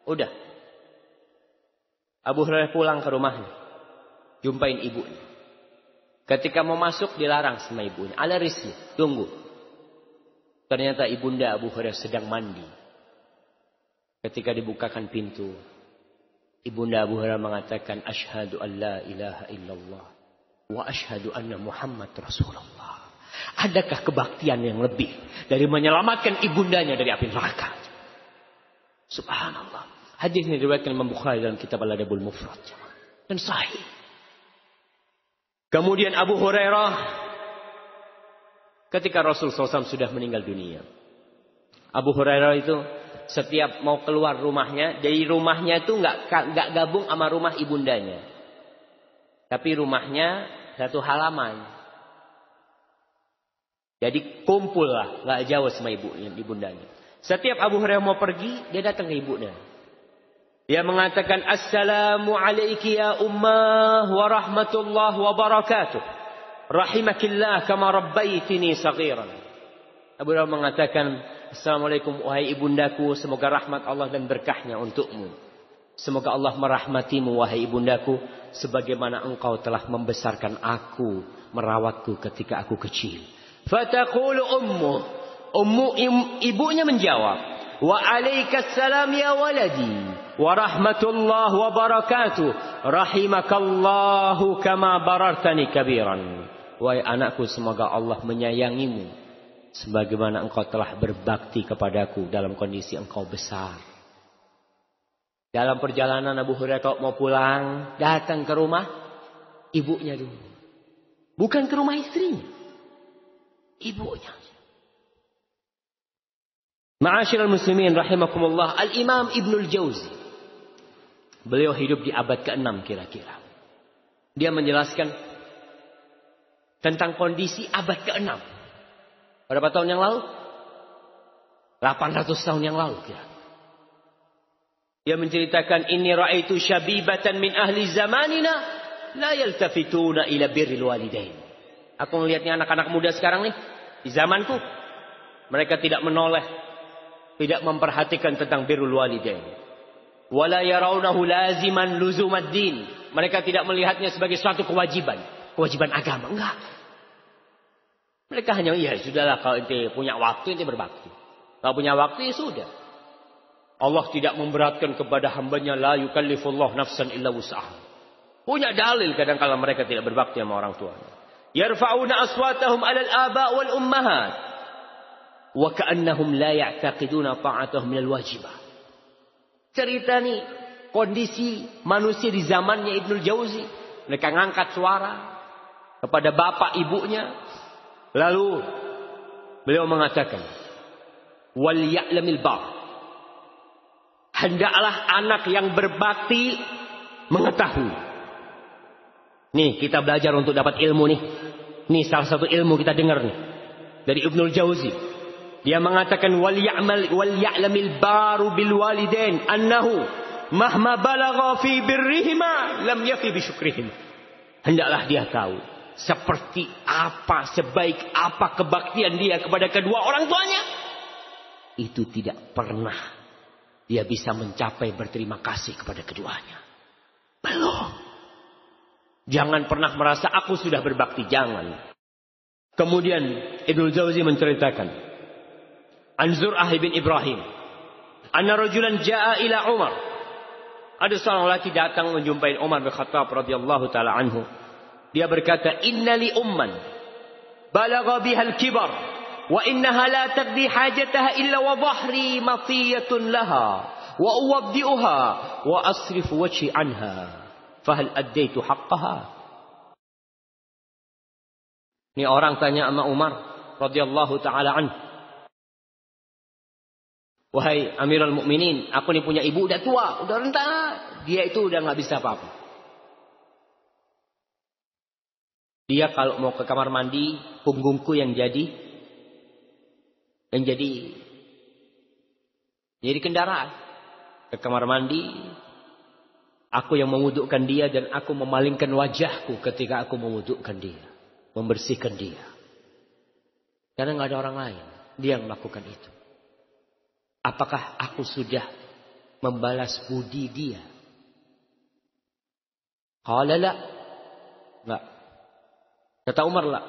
Udah. Abu Hurairah pulang ke rumahnya. Jumpain ibunya. Ketika mau masuk dilarang sama ibunya. Ala rizki, tunggu. Ternyata ibunda Abu Hurairah sedang mandi. Ketika dibukakan pintu, ibunda Abu Hurairah mengatakan, Ashhadu an la ilaha illallah wa ashhadu anna Muhammad Rasulullah. Adakah kebaktian yang lebih dari menyelamatkan ibundanya dari api neraka? Subhanallah. Hadis ini diriwayatkan Imam Bukhari dalam kitab Al-Adabul Mufrad dan sahih. Kemudian Abu Hurairah ketika Rasul SAW sudah meninggal dunia. Abu Hurairah itu setiap mau keluar rumahnya, dari rumahnya itu nggak gabung sama rumah ibundanya. Tapi rumahnya satu halaman. Jadi kumpul lah, nggak jauh sama ibundanya. Setiap Abu Hurairah mau pergi, dia datang ke ibunya. Dia mengatakan, Assalamu alaiki ya ummah wa rahmatullah wa barakatuh. Rahimakillah kama rabbaitini saghiran. Abu Hurairah mengatakan, Assalamualaikum wahai ibundaku, semoga rahmat Allah dan berkahnya untukmu. Semoga Allah merahmatimu wahai ibundaku, sebagaimana engkau telah membesarkan aku, merawatku ketika aku kecil. Fataqulu ibunya menjawab, wa alaikassalam ya waladi wa rahmatullah wa barakatuh. Rahimakallahu kama barartani kabiran. Wahai anakku, semoga Allah menyayangimu sebagaimana engkau telah berbakti kepadaku dalam kondisi engkau besar. Dalam perjalanan Abu Hurairah kalau mau pulang, datang ke rumah ibunya dulu. Bukan ke rumah istrinya. Ibunya. Ma'asyiral muslimin rahimakumullah, Al-Imam Ibnul Jauzi. Beliau hidup di abad ke-6 kira-kira. Dia menjelaskan tentang kondisi abad ke-6. Berapa tahun yang lalu? 800 tahun yang lalu kira. Dia menceritakan, Inni ra'aitu syabibatan min ahli zamanina la yaltafituna ila birril walidain. Aku melihatnya anak-anak muda sekarang nih, di zamanku, mereka tidak menoleh, tidak memperhatikan tentang birrul walidain. Wala yarawnahu laziman luzumad din. Mereka tidak melihatnya sebagai suatu kewajiban agama. Enggak. Mereka hanya, ya sudahlah, kalau ente punya waktu ente berbakti. Kalau punya waktu ya sudah. Allah tidak memberatkan kepada hambanya, la yukallifullah nafsan illa wus'aha. Punya dalil kadang-kala mereka tidak berbakti sama orang tuanya. Yarfa'una aswatahum 'alal aba' wal ummahat wa ka'annahum la ya'taqiduna ta'atahum minal wajibah. Cerita nih kondisi manusia di zamannya Ibnul Jauzi. Mereka ngangkat suara kepada bapak ibunya. Lalu beliau mengatakan, wal ya'lamil bar. Hendaklah anak yang berbakti mengetahui. Nih kita belajar untuk dapat ilmu nih. Nih salah satu ilmu kita dengar nih dari Ibnul Jauzi. Dia mengatakan wal ya'lamil baru bil walidain annahu mahma balagha fi birrihima lam yafi bi syukrihim. Hendaklah dia tahu seperti apa, sebaik apa kebaktian dia kepada kedua orang tuanya, itu tidak pernah dia bisa mencapai berterima kasih kepada keduanya. Belum. Jangan pernah merasa aku sudah berbakti, jangan. Kemudian Ibnu Jauzi menceritakan an Zur'ah bin Ibrahim anna rajulan jaa ila Umar. Ada seorang laki datang menjumpai Umar bin Khattab radhiyallahu taala anhu. Dia berkata, innali umman balagha bihal kibar wa innaha la taqdi hajataha illa wa dhahri matiyatun laha wa uwaddi'uha wa asrifu wajhi anha fahal addaitu haqqaha. Ini orang tanya sama Umar radhiyallahu taala anhu, wahai Amirul Mukminin, aku nih punya ibu udah tua, udah renta, dia itu udah nggak bisa apa-apa. Dia kalau mau ke kamar mandi, punggungku yang jadi kendaraan. Ke kamar mandi, aku yang memwudukkan dia dan aku memalingkan wajahku ketika aku memwudukkan dia, membersihkan dia. Karena nggak ada orang lain, dia yang melakukan itu. Apakah aku sudah membalas budi dia? Qala la. Enggak. Kata Umar la.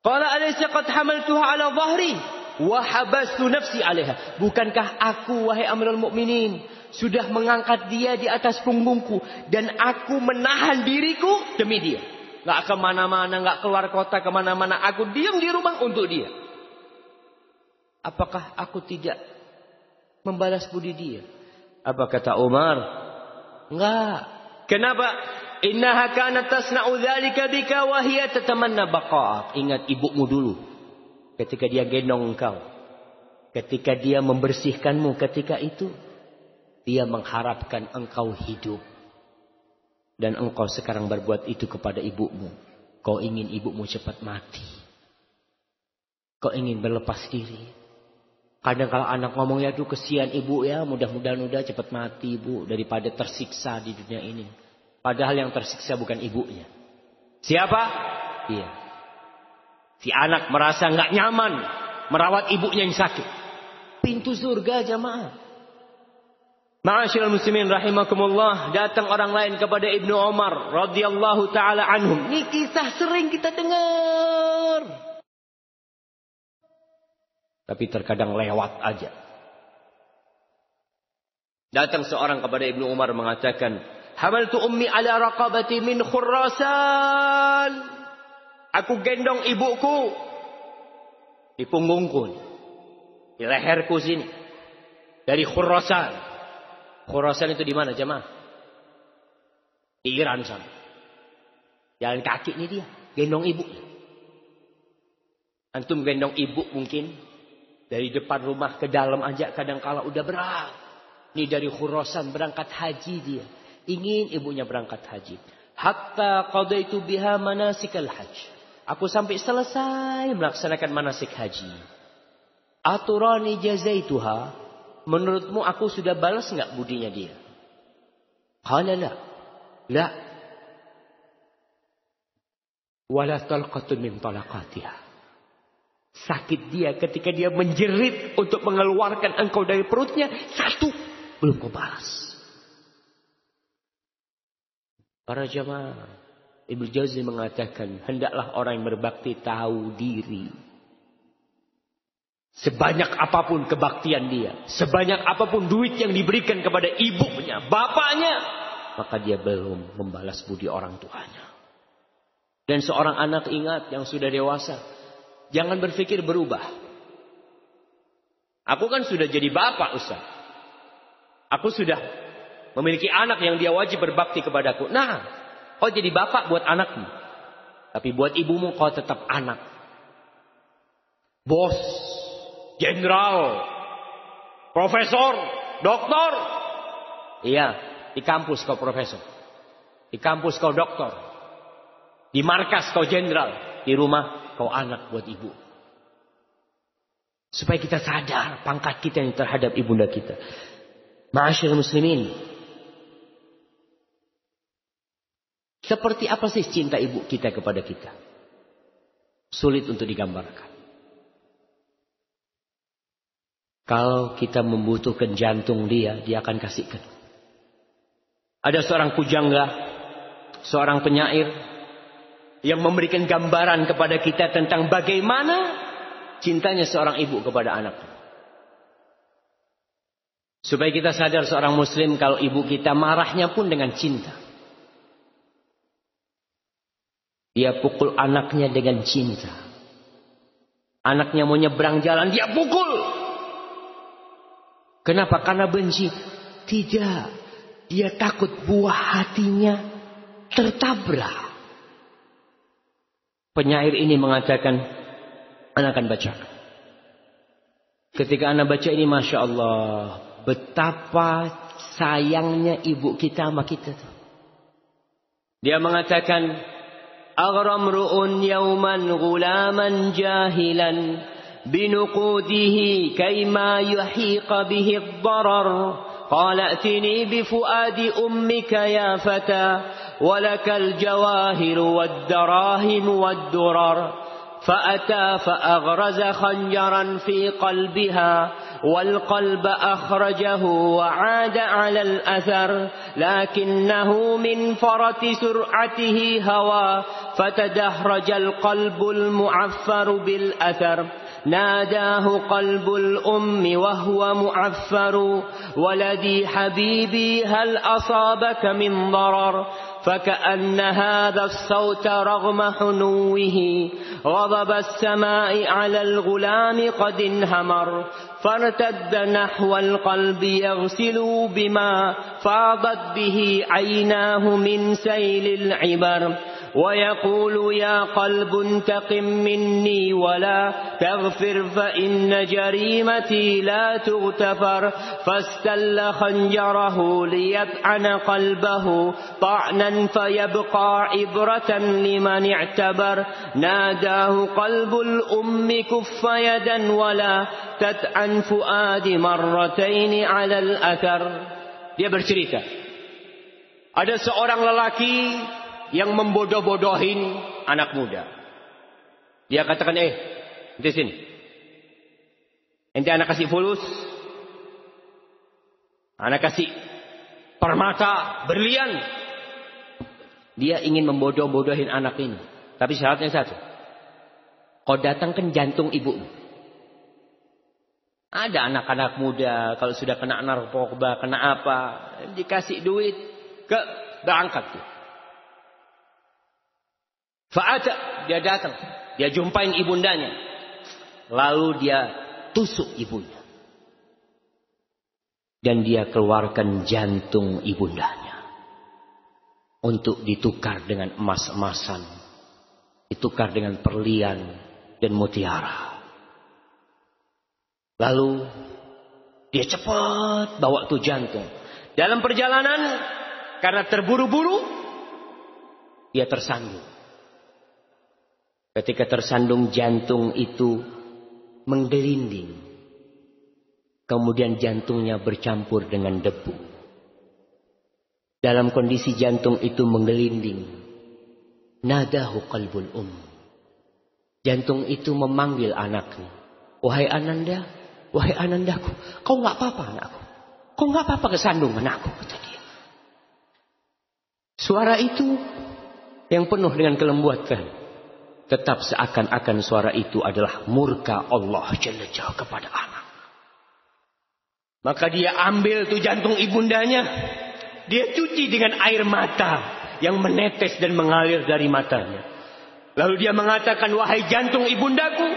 Qala alaysa qad hamaltuha ala dhahri wa habastu nafsi 'alaiha. Bukankah aku wahai Amirul Mukminin sudah mengangkat dia di atas punggungku dan aku menahan diriku demi dia. Enggak ke mana-mana, enggak keluar kota ke mana-mana, aku diam di rumah untuk dia. Apakah aku tidak membalas budi dia? Apa kata Umar? Enggak. Kenapa? Innaha kanat tasna'u dzalika bika wa hiya tatamanna baqa'ak. Ingat ibumu dulu. Ketika dia gendong engkau. Ketika dia membersihkanmu ketika itu. Dia mengharapkan engkau hidup. Dan engkau sekarang berbuat itu kepada ibumu. Kau ingin ibumu cepat mati. Kau ingin berlepas diri. Kadang kalau anak ngomong, ya aduh kesian ibu ya, mudah-mudahan udah cepat mati ibu daripada tersiksa di dunia ini. Padahal yang tersiksa bukan ibunya. Siapa? Dia. Si anak merasa nggak nyaman merawat ibunya yang sakit. Pintu surga jamaah. Ma'asyiral muslimin rahimakumullah, datang orang lain kepada Ibnu Umar radhiyallahu taala anhum. Ini kisah sering kita dengar. Tapi terkadang lewat aja. Datang seorang kepada Ibnu Umar mengatakan, hamaltu ummi ala raqabati min Khurasan. Aku gendong ibuku di punggungku, di leherku sini, dari Khurasan. Khurasan itu di mana jemaah? Di Iran sana. Jalan kaki ini dia, gendong ibu. Antum gendong ibu mungkin dari depan rumah ke dalam aja kadang kala udah berat. Ini dari Khurasan berangkat haji dia. Ingin ibunya berangkat haji. Hatta qadaitu biha manasikal hajj. Aku sampai selesai melaksanakan manasik haji. Aturani jazaituha. Menurutmu aku sudah balas enggak budinya dia? Qala la. La. Wala talqatun min talaqatiha. Sakit dia ketika dia menjerit untuk mengeluarkan engkau dari perutnya. Satu. Belum kau balas. Para jamaah, Ibnu Jauzi mengatakan, hendaklah orang yang berbakti tahu diri. Sebanyak apapun kebaktian dia, sebanyak apapun duit yang diberikan kepada ibunya, bapaknya, maka dia belum membalas budi orang tuanya. Dan seorang anak, ingat, yang sudah dewasa, jangan berpikir berubah. Aku kan sudah jadi bapak, Ustaz. Aku sudah memiliki anak yang dia wajib berbakti kepadaku. Nah, kau jadi bapak buat anakmu. Tapi buat ibumu kau tetap anak. Bos, jenderal, profesor, doktor. Iya, di kampus kau profesor. Di kampus kau doktor. Di markas kau jenderal. Di rumah kau anak buat ibu. Supaya kita sadar pangkat kita yang terhadap ibunda kita. Ma'asyiral muslimin. Seperti apa sih cinta ibu kita kepada kita? Sulit untuk digambarkan. Kalau kita membutuhkan jantung dia akan kasihkan. Ada seorang pujangga, seorang penyair yang memberikan gambaran kepada kita tentang bagaimana cintanya seorang ibu kepada anaknya. Supaya kita sadar seorang muslim kalau ibu kita marahnya pun dengan cinta. Dia pukul anaknya dengan cinta. Anaknya mau nyebrang jalan, dia pukul. Kenapa? Karena benci? Tidak. Dia takut buah hatinya tertabrak. Penyair ini mengatakan, anak akan bacakan. Ketika anak baca ini, Masya Allah, betapa sayangnya ibu kita sama kita. Dia mengatakan, Aghramru'un yawman ghulaman jahilan binuqudihi kayma yuhiqa bihi ad-darar. Qala atini bifuadi ummika ya fata walakal jawahiru wad-darahim wad-durar. فأتى فأغرز خنجرا في قلبها والقلب أخرجه وعاد على الأثر لكنه من فرط سرعته هوى فتدحرج القلب المعفر بالأثر ناداه قلب الأم وهو معفر ولدي حبيبي هل أصابك من ضرر فكأن هذا الصوت رغم حنوه غضب السماء على الغلام قد انهمر فارتد نحو القلب يغسل بما فاضت به عيناه من سيل العبر ويقول يا قلب انتقم مني ولا تغفر فإن جريمتي لا تغتفر فاستل خنجره ليطعن قلبه طعنا فيبقى عبرة لمن اعتبر ناداه قلب الأم كف يدا ولا تطعن فؤاد مرتين على الأثر. Dia bercerita, ada seorang lelaki yang membodoh-bodohin anak muda. Dia katakan, ente sini. Ente anak kasih fulus. Anak kasih permata, berlian. Dia ingin membodoh-bodohin anak ini. Tapi syaratnya satu. Kau datangkan jantung ibumu. Ada anak-anak muda, kalau sudah kena narkoba, kena apa, dikasih duit, berangkat tuh. Fa'ata, dia datang. Dia jumpain ibundanya. Lalu dia tusuk ibunya. Dan dia keluarkan jantung ibundanya. Untuk ditukar dengan emas-emasan. Ditukar dengan perlian dan mutiara. Lalu dia cepat bawa tuh jantung. Dalam perjalanan, karena terburu-buru, dia tersandung. Ketika tersandung, jantung itu menggelinding. Kemudian jantungnya bercampur dengan debu. Dalam kondisi jantung itu menggelinding, nadahu qalbul Jantung itu memanggil anaknya. Wahai Ananda, wahai Anandaku, kau nggak apa-apa anakku. Kau nggak apa-apa kesandung anakku, kata dia. Suara itu yang penuh dengan kelembutan. tetap seakan-akan suara itu adalah murka Allah Jalla Jalla kepada anak. Maka dia ambil tuh jantung ibundanya, dia cuci dengan air mata yang menetes dan mengalir dari matanya. Lalu dia mengatakan, wahai jantung ibundaku,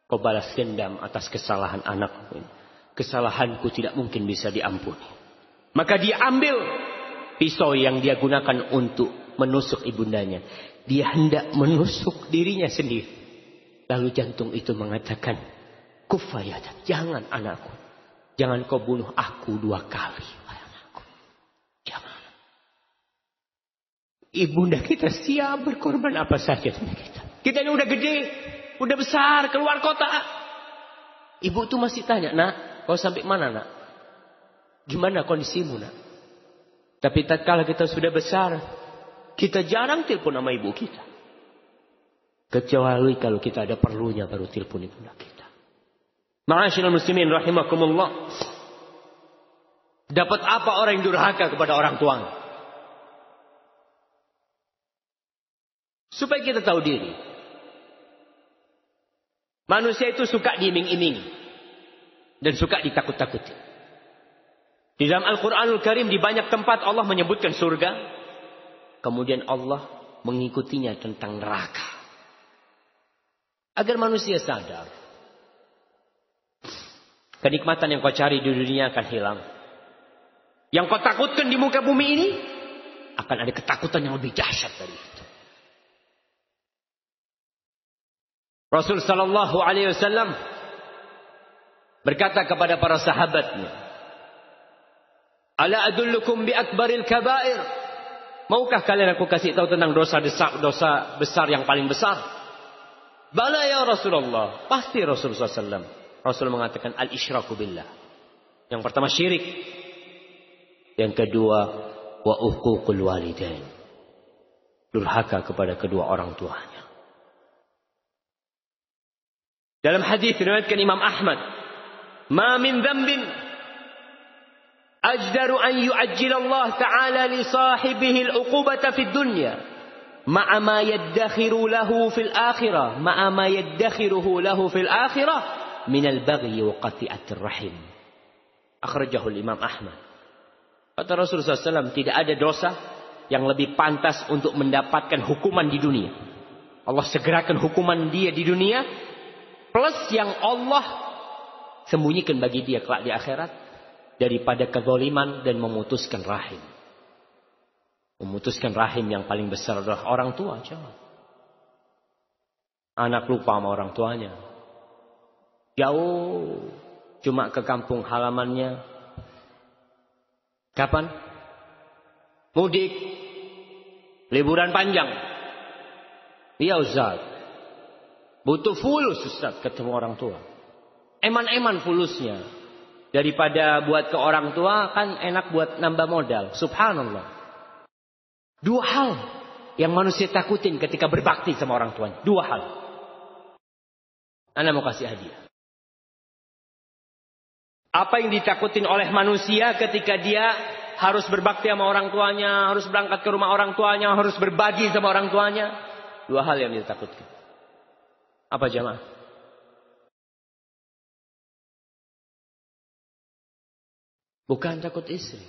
kau balas dendam atas kesalahan anakku ini. Kesalahanku tidak mungkin bisa diampuni. Maka dia ambil pisau yang dia gunakan untuk menusuk ibundanya. Dia hendak menusuk dirinya sendiri. Lalu jantung itu mengatakan, kufayadat, jangan anakku. Jangan kau bunuh aku 2 kali. Anakku. Jangan. Ibunda kita siap berkorban apa saja demi kita. Kita ini udah gede. Udah besar, keluar kota. Ibu tuh masih tanya, nak, kau sampai mana nak? Gimana kondisimu nak? Tapi tatkala kita sudah besar, kita jarang telepon sama ibu kita. Kecuali kalau kita ada perlunya baru telepon ibunda kita. Ma'asyiral muslimin rahimakumullah. Dapat apa orang yang durhaka kepada orang tuanya? Supaya kita tahu diri. Manusia itu suka diiming-imingi. Dan suka ditakut-takuti. Di dalam Al-Quranul Karim di banyak tempat Allah menyebutkan surga. Kemudian Allah mengikutinya tentang neraka. Agar manusia sadar. Kenikmatan yang kau cari di dunia akan hilang. Yang kau takutkan di muka bumi ini. Akan ada ketakutan yang lebih dahsyat dari itu. Rasul sallallahu alaihi wasallam berkata kepada para sahabatnya, "Ala adullukum bi akbaril kabair?" Maukah kalian aku kasih tahu tentang dosa besar yang paling besar? Bala ya Rasulullah. Pasti Rasulullah sallallahu. Rasul mengatakan al-isyraku billah. Yang pertama syirik. Yang kedua wa uququl walidain. Durhaka kepada kedua orang tuanya. Dalam hadis diriwayatkan Imam Ahmad, "Ma min dzambin ajdaru an yu'ajjila Allah Ta'ala li sahibihi al-uqubata fid dunya ma'a ma yaddakhiru lahu fil akhirah, ma'a ma yaddakhiruhu lahu fil akhirah min al-baghi wa qati'atir rahim." Akhrajahu Imam Ahmad. Kata Rasulullah SAW, tidak ada dosa yang lebih pantas untuk mendapatkan hukuman di dunia. Allah segerakan hukuman dia di dunia. Plus yang Allah sembunyikan bagi dia kelak di akhirat. Daripada kezaliman dan memutuskan rahim. Memutuskan rahim yang paling besar adalah orang tua. Coba. Anak lupa sama orang tuanya. Jauh. Cuma ke kampung halamannya. Kapan? Mudik. Liburan panjang. Iya Ustaz. Butuh fulus Ustaz ketemu orang tua. Eman-eman fulusnya. Daripada buat ke orang tua kan enak buat nambah modal. Subhanallah. 2 hal yang manusia takutin ketika berbakti sama orang tuanya. 2 hal. Ana mau kasih hadiah. Apa yang ditakutin oleh manusia ketika dia harus berbakti sama orang tuanya. Harus berangkat ke rumah orang tuanya. Harus berbagi sama orang tuanya. 2 hal yang ditakutkan. Apa jamaah? Bukan takut istri.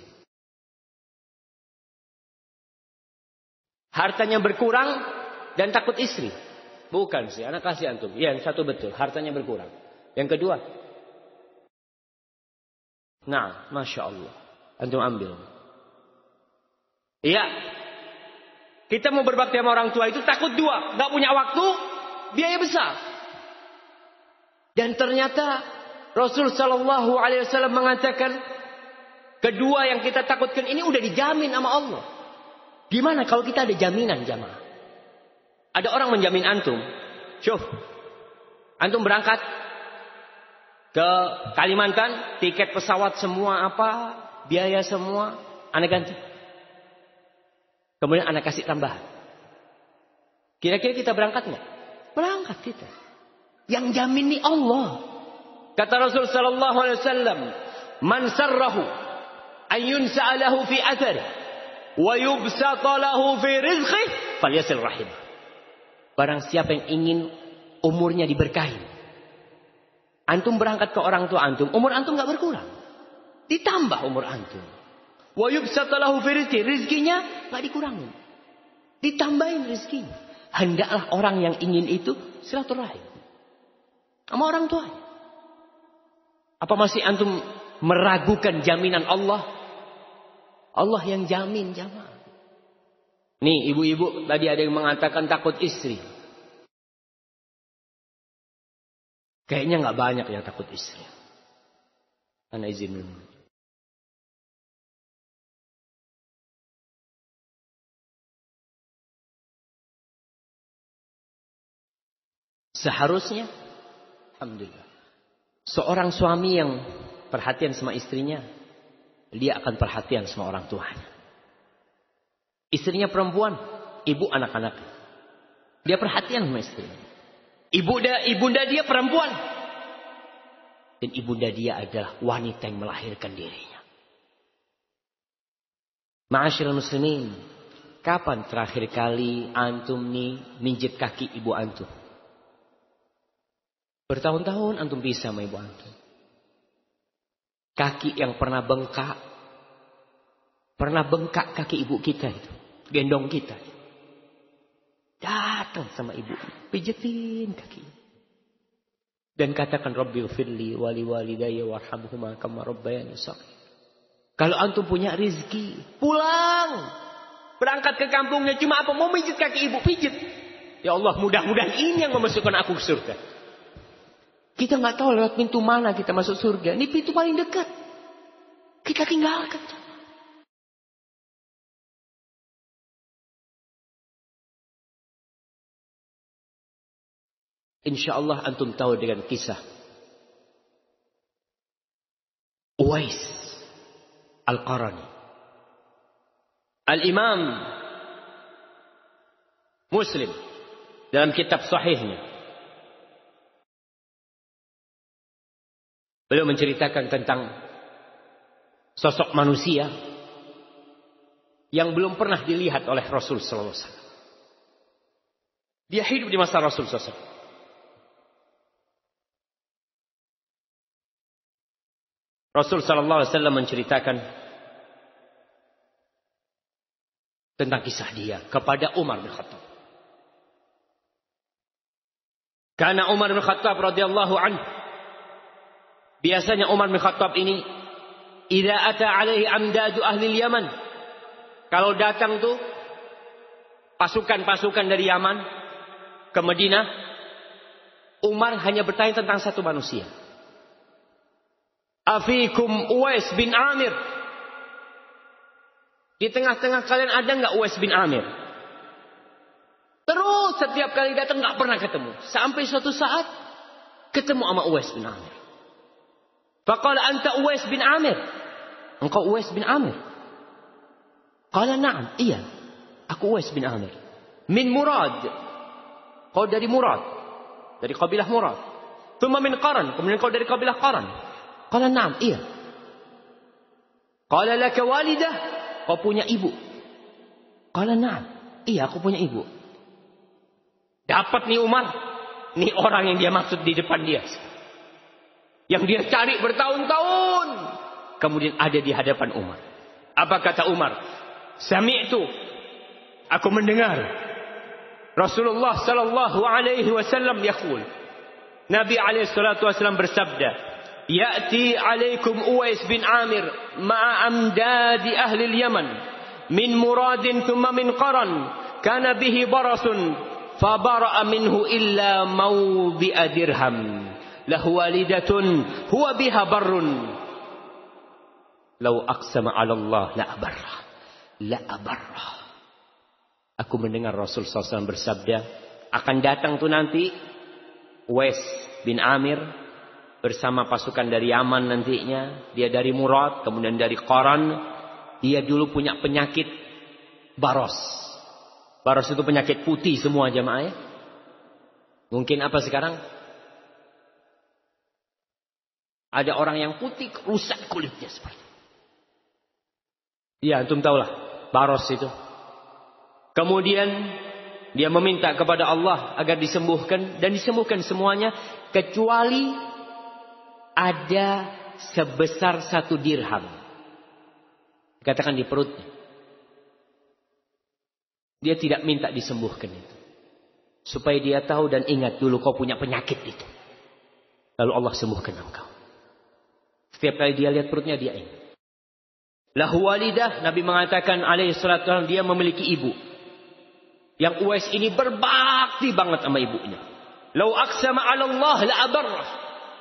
Hartanya berkurang dan takut istri. Bukan sih, anak kasih antum. Ya, yang satu betul, hartanya berkurang. Yang kedua. Nah, Masya Allah. Antum ambil. Iya. Kita mau berbakti sama orang tua itu takut 2. Gak punya waktu. Biaya besar. Dan ternyata Rasul sallallahu alaihi wasallam mengatakan kedua yang kita takutkan ini udah dijamin sama Allah. Gimana kalau kita ada jaminan jamaah? Ada orang menjamin antum. Syuf. Antum berangkat ke Kalimantan, tiket pesawat semua apa, biaya semua, Anda ganti. Kemudian Anda kasih tambahan. Kira-kira kita berangkat nggak? Berangkat kita. Yang jamin ni Allah. Kata Rasul sallallahu alaihi wasallam, "Man sarrahu an yunsa'alahu fi athari wa yubsata lahu fi rizqihi falyasil rahim." Barang siapa yang ingin umurnya diberkahi. Antum berangkat ke orang tua antum, umur antum nggak berkurang. Ditambah umur antum. Wa yubsatalahu fi rizqi, rizkinya nggak dikurangin. Ditambahin rizkinya. Hendaklah orang yang ingin itu silaturahim sama orang tua. Apa masih antum meragukan jaminan Allah? Allah yang jamin jamaah. Nih ibu-ibu tadi ada yang mengatakan takut istri. Kayaknya nggak banyak yang takut istri. Ana izin dulu. Seharusnya, alhamdulillah, seorang suami yang perhatian sama istrinya, dia akan perhatian sama orang tuanya. Istrinya perempuan, ibu anak-anak. Dia perhatian sama istrinya. Ibunda dia perempuan. Dan ibunda dia adalah wanita yang melahirkan dirinya. Ma'asyiral muslimin, kapan terakhir kali antum nih minjit kaki ibu antum? Bertahun-tahun antum bisa sama ibu antum. Kaki yang pernah bengkak. Pernah bengkak kaki ibu kita itu. Gendong kita. Datang sama ibu. Pijetin kaki. Dan katakan Rabbil firli wali walidayya warhamhuma kama rabbayani shaghir. Kalau antum punya rizki, pulang. Berangkat ke kampungnya cuma apa? Mau pijit kaki ibu, pijit. Ya Allah, mudah-mudahan ini yang memasukkan aku ke surga. Kita nggak tahu lewat pintu mana kita masuk surga. Ini pintu paling dekat. Kita tinggalkan. Insya Allah antum tahu dengan kisah Uwais Al-Qarani. Al-Imam Muslim dalam kitab sahihnya, beliau menceritakan tentang sosok manusia yang belum pernah dilihat oleh Rasul sallallahu alaihi wasallam. Dia hidup di masa Rasul sallallahu alaihi wasallam. Rasul sallallahu alaihi wasallam menceritakan tentang kisah dia kepada Umar bin Khattab. Karena Umar bin Khattab radhiyallahu anhu, biasanya Umar bin Khattab ini idza ata alaihi amdadu ahli Yaman, kalau datang tuh pasukan-pasukan dari Yaman ke Madinah, Umar hanya bertanya tentang satu manusia. Afikum Uwais bin Amir. Di tengah-tengah kalian ada nggak Uwais bin Amir? Terus setiap kali datang nggak pernah ketemu. Sampai suatu saat ketemu sama Uwais bin Amir. Faqala anta Uwais bin Amir. Engkau Uwais bin Amir? Qala na'am, iya. Aku Uwais bin Amir. Min Murad. Kau dari Murad. Dari kabilah Murad. Thumma min Qaran. Kemudian kau dari kabilah Qaran. Qala na'am, iya. Qala laka walidah, kau punya ibu. Qala na'am, iya aku punya ibu. Dapat nih Umar, nih orang yang dia maksud di depan dia. Yang dia cari bertahun-tahun. Kemudian ada di hadapan Umar. Apa kata Umar? Sami'tu, aku mendengar Rasulullah sallallahu alaihi wasallam yaqul. Nabi alaihi salatu wasallam bersabda, Ya'ti alaikum Uwais bin Amir ma'a amdadi ahli Yaman min Muradin thumma min Qaran kana bihi barasun fabara'a minhu illa mawdi'a dirham lahu walidatun huwa biha barrun law aqsama 'ala Allah la abarra. Aku mendengar Rasul SAW bersabda, akan datang tuh nanti Uwais bin Amir bersama pasukan dari Yaman nantinya. Dia dari Murad, kemudian dari Qaran. Dia dulu punya penyakit baros. Baros itu penyakit putih semua jamaah ya. Mungkin apa sekarang? Ada orang yang putih rusak kulitnya seperti itu. Iya, antum tahulah baros itu. Kemudian dia meminta kepada Allah agar disembuhkan. Dan disembuhkan semuanya. Kecuali ada sebesar 1 dirham. Dikatakan di perutnya. Dia tidak minta disembuhkan itu. Supaya dia tahu dan ingat dulu kau punya penyakit itu. Lalu Allah sembuhkan engkau. Setiap kali dia lihat perutnya dia ingat. Lahu walidah, Nabi mengatakan alaihi salatu wasallam, dia memiliki ibu. Yang Uwais ini berbakti banget sama ibunya. Lau aqsama 'ala Allah la abarrah.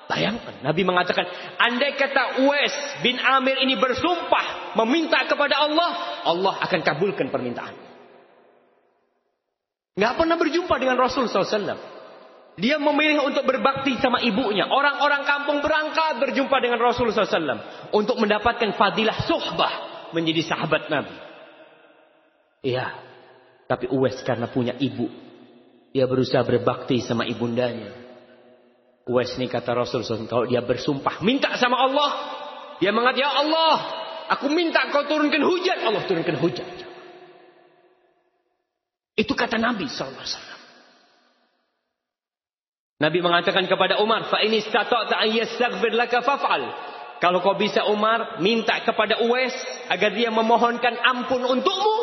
Bayangkan, Nabi mengatakan, andai kata Uwais bin Amir ini bersumpah meminta kepada Allah, Allah akan kabulkan permintaan. Nggak pernah berjumpa dengan Rasul SAW. Dia memilih untuk berbakti sama ibunya. Orang-orang kampung berangkat berjumpa dengan Rasulullah SAW. Untuk mendapatkan fadilah suhbah. Menjadi sahabat Nabi. Iya. Tapi Uwais karena punya ibu. Dia berusaha berbakti sama ibundanya. Uwais ini kata Rasulullah SAW. Kalau dia bersumpah. Minta sama Allah. Dia mengatakan, ya Allah. Aku minta kau turunkan hujan. Allah turunkan hujan. Itu kata Nabi SAW. Nabi mengatakan kepada Umar, fa in istata'ta an yastaghfir laka faf'al. Kalau kau bisa Umar, minta kepada Uwais agar dia memohonkan ampun untukmu.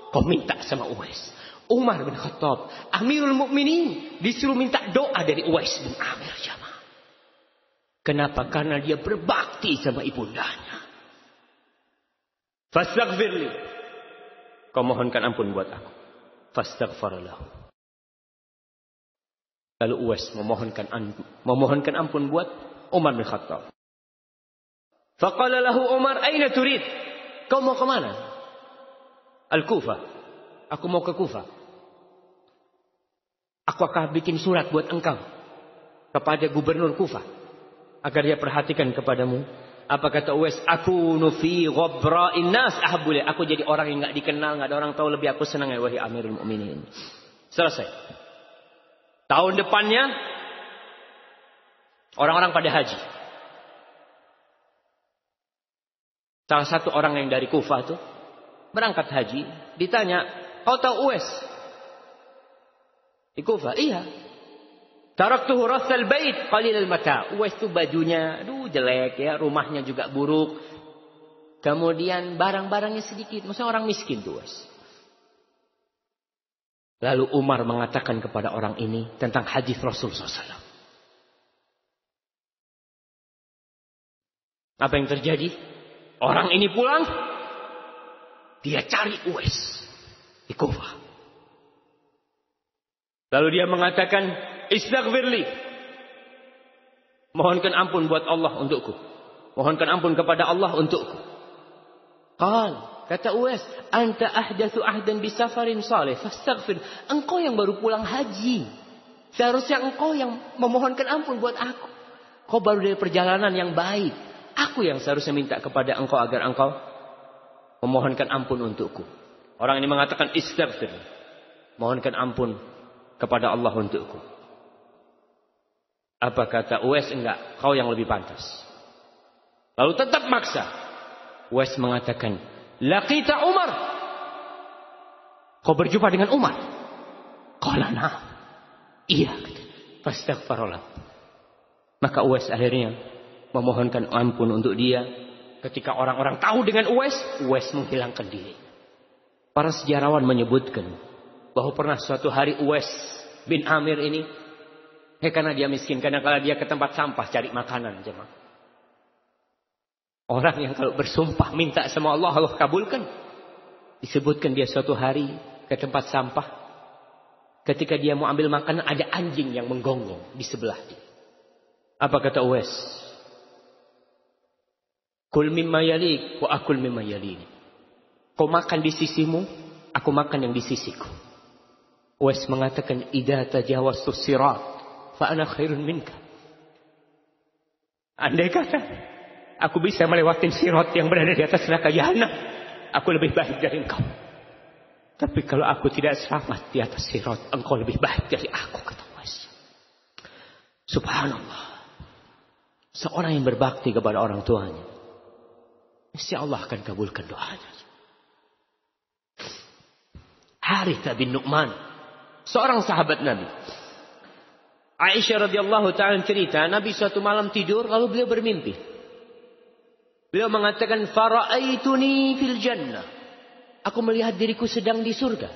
Kau minta sama Uwais. Umar bin Khattab, Amirul Mukminin, disuruh minta doa dari Uwais bin Amir jamaah. Kenapa? Karena dia berbakti sama ibundanya. Fastaghfirli. Kau mohonkan ampun buat aku. Fastaghfar lahu. Lalu Uwais memohonkan ampun buat Umar bin Khattab. Faqala lahu Umar, aina turid? Kau mau ke mana? Al-Kufah. Aku mau ke Kufah. Aku akan bikin surat buat engkau kepada gubernur Kufah agar dia perhatikan kepadamu. Apa kata Uwais? Aku nufi ghabra'in nas ahabbu li. Aku jadi orang yang enggak dikenal, enggak ada orang tahu, lebih aku senang ya wahai Amirul Mukminin. Selesai. Tahun depannya orang-orang pada haji. Salah satu orang yang dari Kufah tuh berangkat haji, ditanya, "Kau tahu Uwais?" Di Kufah, "Iya." "Taraktuhu rassal bait qalilal mata." Uwais tuh bajunya jelek ya, rumahnya juga buruk. Kemudian barang-barangnya sedikit, maksudnya orang miskin tuh Uwais. Lalu Umar mengatakan kepada orang ini tentang hadis Rasulullah SAW. Apa yang terjadi? Orang ini pulang. Dia cari Uwais di Kufah. Lalu dia mengatakan, istaghfirli. Mohonkan ampun buat Allah untukku. Mohonkan ampun kepada Allah untukku. Kata Uwais, anta ahdatsu ahdan bi safarin salih fastaghfir. Engkau yang baru pulang haji. Seharusnya engkau yang memohonkan ampun buat aku. Kau baru dari perjalanan yang baik. Aku yang seharusnya minta kepada engkau agar engkau memohonkan ampun untukku. Orang ini mengatakan istaghfir. Mohonkan ampun kepada Allah untukku. Apa kata Uwais? Enggak, kau yang lebih pantas. Lalu tetap maksa. Uwais mengatakan, laqita Umar. Kau berjumpa dengan Umar? Qala na'am. Iya. Fastaghfirullah. Maka Uwais akhirnya memohonkan ampun untuk dia. Ketika orang-orang tahu dengan Uwais, Uwais menghilangkan diri. Para sejarawan menyebutkan bahwa pernah suatu hari Uwais bin Amir ini, karena dia miskin, kadang-kadang dia ke tempat sampah cari makanan, jemaah. Orang yang kalau bersumpah minta sama Allah, Allah kabulkan. Disebutkan dia suatu hari ke tempat sampah. Ketika dia mau ambil makanan, ada anjing yang menggonggong di sebelah dia. Apa kata Uwais? Kul mimma yalik wa akul mimma yalini. Kau makan di sisimu, aku makan yang di sisiku. Uwais mengatakan, idza tajawaztu sirat fa ana khairun minka. Andai kata aku bisa melewati sirat yang berada di atas neraka jahanam, aku lebih baik dari engkau. Tapi kalau aku tidak selamat di atas sirat, engkau lebih baik dari aku, kata Uwais. Subhanallah. Seorang yang berbakti kepada orang tuanya, insya Allah akan kabulkan doanya. Harith bin Nu'man Seorang sahabat Nabi. Aisyah radhiyallahu ta'ala cerita, Nabi suatu malam tidur lalu beliau bermimpi. Beliau mengatakan, fara'aituni fil jannah. Aku melihat diriku sedang di surga.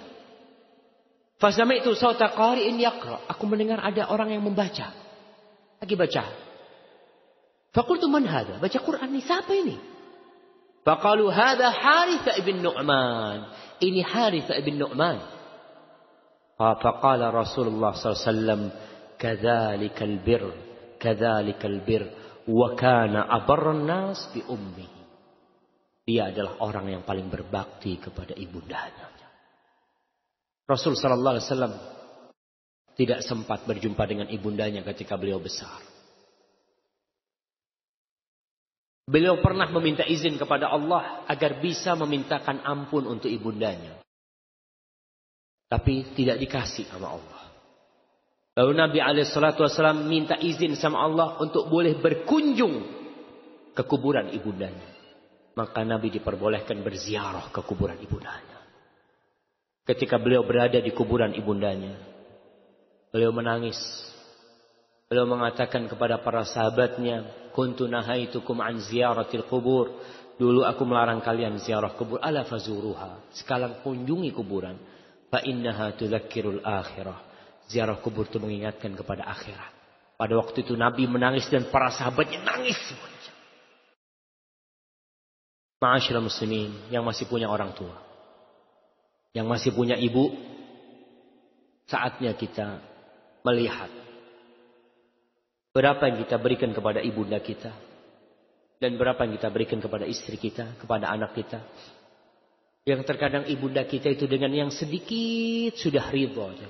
Fasami'tu sawta qari'in yaqra. Aku mendengar ada orang yang membaca. Lagi baca. Faqultu man hadha? Baca Quran ini, siapa ini? Faqalu hadha Harithah ibn Nu'man. Ini Harithah ibn Nu'man. Faqala Rasulullah SAW, kadzalikal bir, kadzalikal bir, wa kana abarran nas bi ummihi. Dia adalah orang yang paling berbakti kepada ibundanya. Rasul sallallahu alaihi wasallam tidak sempat berjumpa dengan ibundanya ketika beliau besar. Beliau pernah meminta izin kepada Allah agar bisa memintakan ampun untuk ibundanya. Tapi tidak dikasih sama Allah. Lalu Nabi SAW minta izin sama Allah untuk boleh berkunjung ke kuburan ibundanya. Maka Nabi diperbolehkan berziarah ke kuburan ibundanya. Ketika beliau berada di kuburan ibundanya, beliau menangis. Beliau mengatakan kepada para sahabatnya, kuntu nahaitukum an ziyaratil kubur. Dulu aku melarang kalian ziarah kubur. Ala fazuruha. Sekarang kunjungi kuburan. Fa innaha tudzakkirul akhirah. Ziarah kubur itu mengingatkan kepada akhirat. Pada waktu itu Nabi menangis dan para sahabatnya nangis semuanya. Ma'asyiral muslimin yang masih punya orang tua, yang masih punya ibu, saatnya kita melihat berapa yang kita berikan kepada ibunda kita dan berapa yang kita berikan kepada istri kita, kepada anak kita. Yang terkadang ibunda kita itu dengan yang sedikit sudah ridha.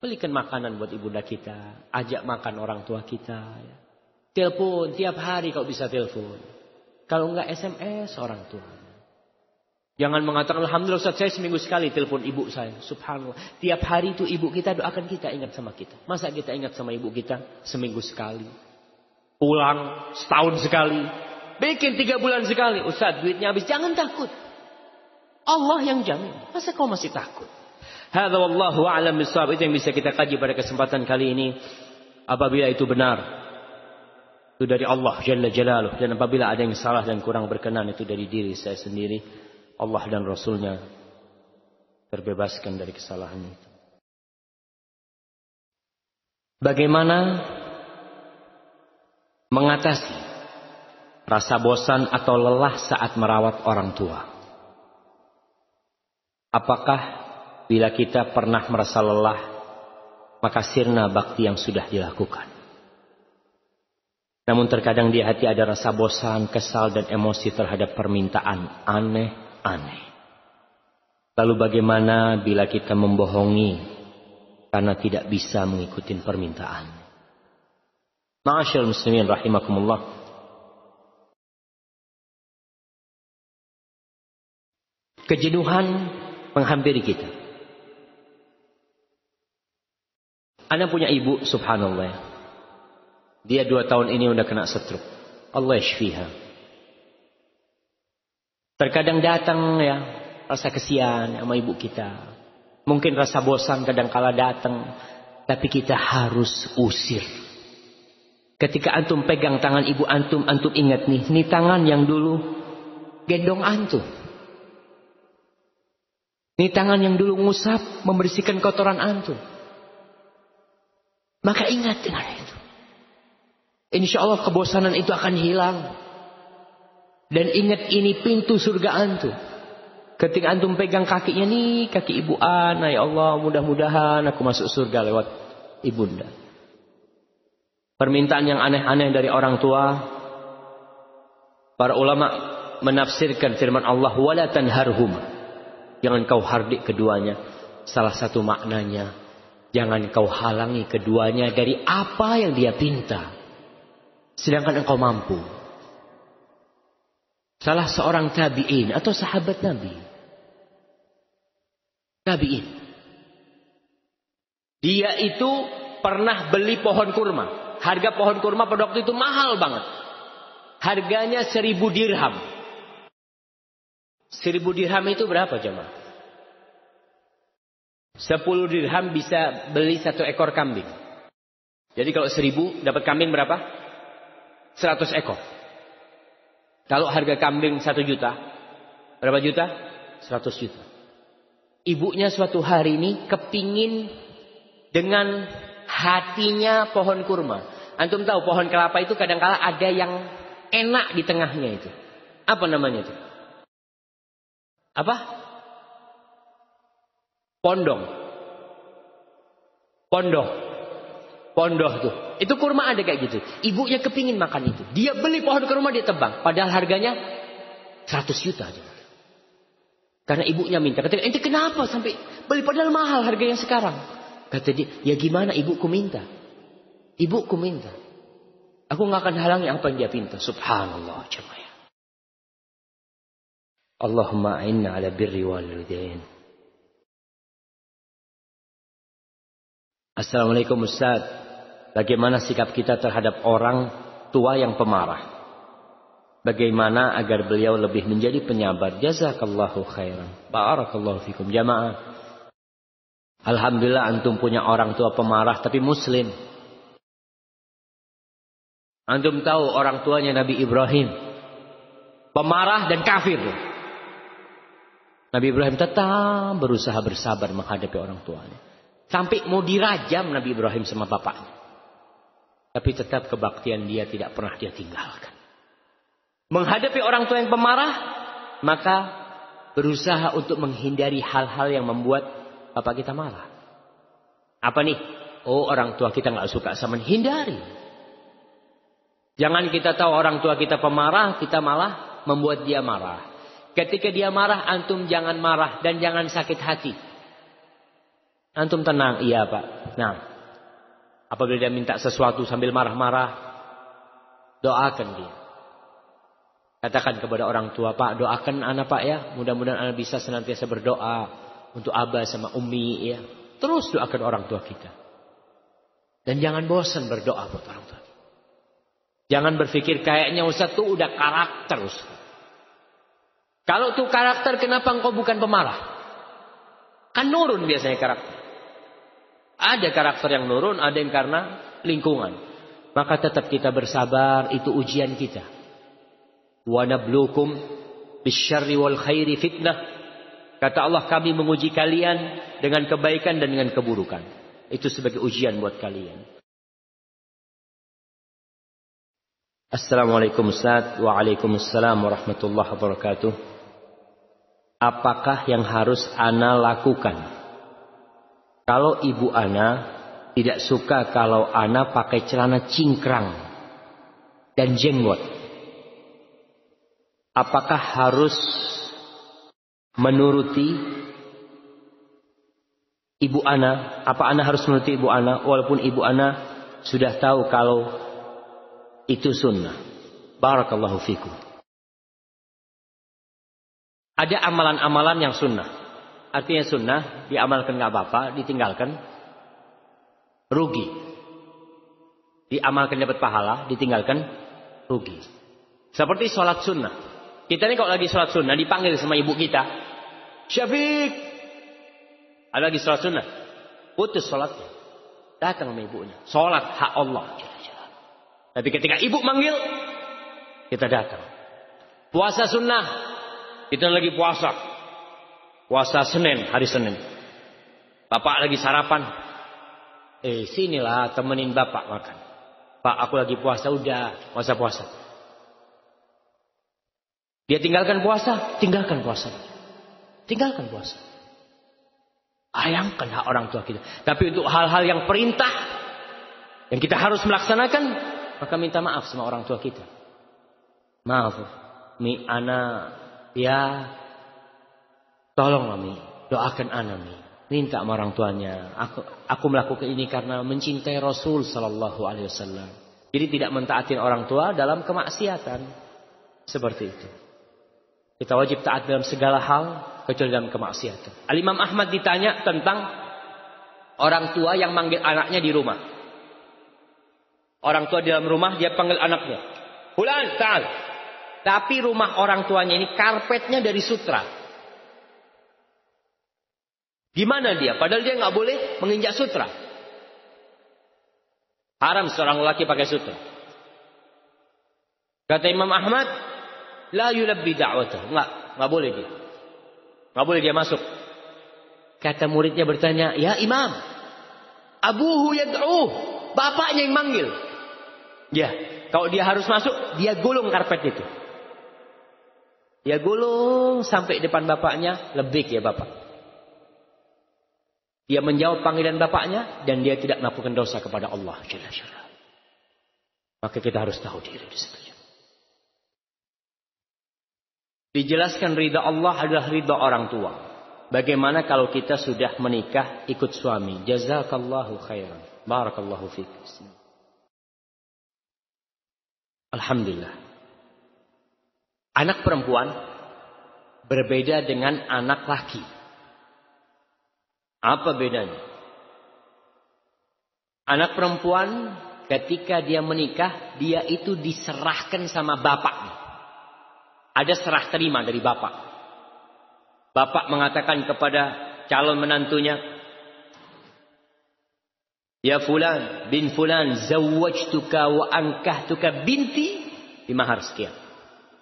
Belikan makanan buat ibunda kita, ajak makan orang tua kita. Telepon tiap hari kalau bisa telepon. Kalau enggak SMS orang tua. Jangan mengatakan alhamdulillah Ustaz, saya seminggu sekali telepon ibu saya. Subhanallah. Tiap hari itu ibu kita doakan kita, ingat sama kita. Masa kita ingat sama ibu kita seminggu sekali? Pulang setahun sekali. Bikin 3 bulan sekali. Ustaz duitnya habis. Jangan takut. Allah yang jamin. Masa kau masih takut? Hadza wallahu a'lam bissawab. Itu yang bisa kita kaji pada kesempatan kali ini. Apabila itu benar, itu dari Allah Jalla Jalaluh. Dan apabila ada yang salah dan kurang berkenan, itu dari diri saya sendiri. Allah dan Rasulnya terbebaskan dari kesalahan itu. Bagaimana mengatasi rasa bosan atau lelah saat merawat orang tua? Apakah bila kita pernah merasa lelah, maka sirna bakti yang sudah dilakukan? Namun terkadang di hati ada rasa bosan, kesal dan emosi terhadap permintaan aneh-aneh. Lalu bagaimana bila kita membohongi karena tidak bisa mengikuti permintaan? Ma'asyiral muslimin rahimakumullah. Kejenuhan menghampiri kita. Ana punya ibu, subhanallah. Dia 2 tahun ini udah kena stroke. Allah yashfiha. Terkadang datang ya rasa kesian sama ibu kita. Mungkin rasa bosan kadang kala datang, tapi kita harus usir. Ketika antum pegang tangan ibu antum, antum ingat nih, ini tangan yang dulu gendong antum. Ini tangan yang dulu ngusap, membersihkan kotoran antum. Maka ingat dengan itu. Insya Allah kebosanan itu akan hilang. Dan ingat ini pintu surga antum. Ketika antum pegang kakinya nih, kaki ibu ana, ya Allah mudah-mudahan aku masuk surga lewat ibunda. Permintaan yang aneh-aneh dari orang tua. Para ulama menafsirkan firman Allah, wala tanharhum. Jangan kau hardik keduanya. Salah satu maknanya, jangan kau halangi keduanya dari apa yang dia pinta. Sedangkan engkau mampu. Salah seorang tabi'in atau sahabat Nabi. Tabi'in. Dia itu pernah beli pohon kurma. Harga pohon kurma pada waktu itu mahal banget. Harganya 1.000 dirham. 1.000 dirham itu berapa jemaah? 10 dirham bisa beli 1 ekor kambing. Jadi kalau 1000 dapat kambing berapa? 100 ekor. Kalau harga kambing 1 juta, berapa juta? 100 juta. Ibunya suatu hari ini kepingin dengan hatinya pohon kurma. Antum tahu pohon kelapa itu kadang-kala ada yang enak di tengahnya itu. Apa namanya itu? Apa? Pondong. Pondoh tuh. Itu kurma ada kayak gitu. Ibunya kepingin makan itu. Dia beli pohon kurma, dia tebang. Padahal harganya 100 juta. Karena ibunya minta. Kata, ente kenapa sampai beli, padahal mahal harga yang sekarang. Kata dia, ya gimana, ibuku minta. Ibuku minta. Aku gak akan halangi apa yang dia minta. Subhanallah jemaah. Allahumma a'inna ala birri walidain. Assalamualaikum Ustaz. Bagaimana sikap kita terhadap orang tua yang pemarah? Bagaimana agar beliau lebih menjadi penyabar? Jazakallahu khairan. Barakallahu fikum jamaah. Alhamdulillah antum punya orang tua pemarah tapi muslim. Antum tahu orang tuanya Nabi Ibrahim. Pemarah dan kafir. Nabi Ibrahim tetap berusaha bersabar menghadapi orang tuanya. Sampai mau dirajam Nabi Ibrahim sama bapaknya. Tapi tetap kebaktian dia tidak pernah dia tinggalkan. Menghadapi orang tua yang pemarah, maka berusaha untuk menghindari hal-hal yang membuat bapak kita marah. Apa nih? Oh, orang tua kita nggak suka sama, hindari. Jangan kita tahu orang tua kita pemarah, kita malah membuat dia marah. Ketika dia marah, antum jangan marah dan jangan sakit hati. Antum tenang, iya Pak. Nah, apabila dia minta sesuatu sambil marah-marah, doakan dia. Katakan kepada orang tua, Pak, doakan anak Pak ya. Mudah-mudahan anak bisa senantiasa berdoa untuk abah sama umi ya. Terus doakan orang tua kita. Dan jangan bosan berdoa buat orang tua. Jangan berpikir kayaknya Ustaz tuh udah karakter Ustaz. Kalau tuh karakter, kenapa engkau bukan pemarah? Kan nurun biasanya karakter. Ada karakter yang nurun, ada yang karena lingkungan. Maka tetap kita bersabar, itu ujian kita. Wa nabluukum bisyarri wal khairi fitnah. Kata Allah, kami menguji kalian dengan kebaikan dan dengan keburukan. Itu sebagai ujian buat kalian. Assalamualaikum Ustaz. Waalaikumsalam warahmatullahi wabarakatuh. Apakah yang harus ana lakukan kalau ibu ana tidak suka kalau ana pakai celana cingkrang dan jenggot? Apakah harus menuruti ibu ana? Apa ana harus menuruti ibu ana walaupun ibu ana sudah tahu kalau itu sunnah? Barakallahu fikum. Ada amalan-amalan yang sunnah. Artinya sunnah, diamalkan gak apa-apa, ditinggalkan rugi. Diamalkan dapat pahala, ditinggalkan rugi. Seperti sholat sunnah. Kita ini kalau lagi sholat sunnah, dipanggil sama ibu kita. Syafiq. Ada lagi sholat sunnah. Putus sholatnya. Datang sama ibunya. Sholat hak Allah. Tapi ketika ibu manggil, kita datang. Puasa sunnah. Kita lagi puasa. Puasa Senin, hari Senin. Bapak lagi sarapan. Sinilah temenin bapak makan. Pak, aku lagi puasa, udah puasa. Dia tinggalkan puasa, tinggalkan puasa. Tinggalkan puasa. Ayangkan hak orang tua kita. Tapi untuk hal-hal yang perintah, yang kita harus melaksanakan, maka minta maaf sama orang tua kita. Maaf, mi ana ya, tolong mi, doakan ana mi. Minta sama orang tuanya. Aku melakukan ini karena mencintai Rasul sallallahu alaihi wasallam. Jadi tidak mentaatin orang tua dalam kemaksiatan. Seperti itu. Kita wajib taat dalam segala hal kecuali dalam kemaksiatan. Al-Imam Ahmad ditanya tentang orang tua yang manggil anaknya di rumah. Orang tua di dalam rumah dia panggil anaknya. Fulan, ta'al. Tapi rumah orang tuanya ini karpetnya dari sutra. Gimana dia? Padahal dia nggak boleh menginjak sutra. Haram seorang lelaki pakai sutra. Kata Imam Ahmad, la yulabbi da'watah. Nggak boleh dia. Nggak boleh dia masuk. Kata muridnya bertanya, ya Imam, abuhu yad'uh. Bapaknya yang manggil. Ya, kalau dia harus masuk, dia gulung karpet itu. Dia gulung sampai depan bapaknya, lebih ya bapak. Dia menjawab panggilan bapaknya dan dia tidak melakukan dosa kepada Allah Jalla Jalla. Maka kita harus tahu diri di situ. Dijelaskan ridha Allah adalah ridha orang tua. Bagaimana kalau kita sudah menikah ikut suami? Jazakallahu khairan. Barakallahu fiik. Alhamdulillah. Anak perempuan berbeda dengan anak laki. Apa bedanya? Anak perempuan ketika dia menikah, dia itu diserahkan sama bapaknya. Ada serah terima dari bapak. Bapak mengatakan kepada calon menantunya, ya fulan bin fulan, zawwajtuka wa ankahtuka binti bi mahar sekian.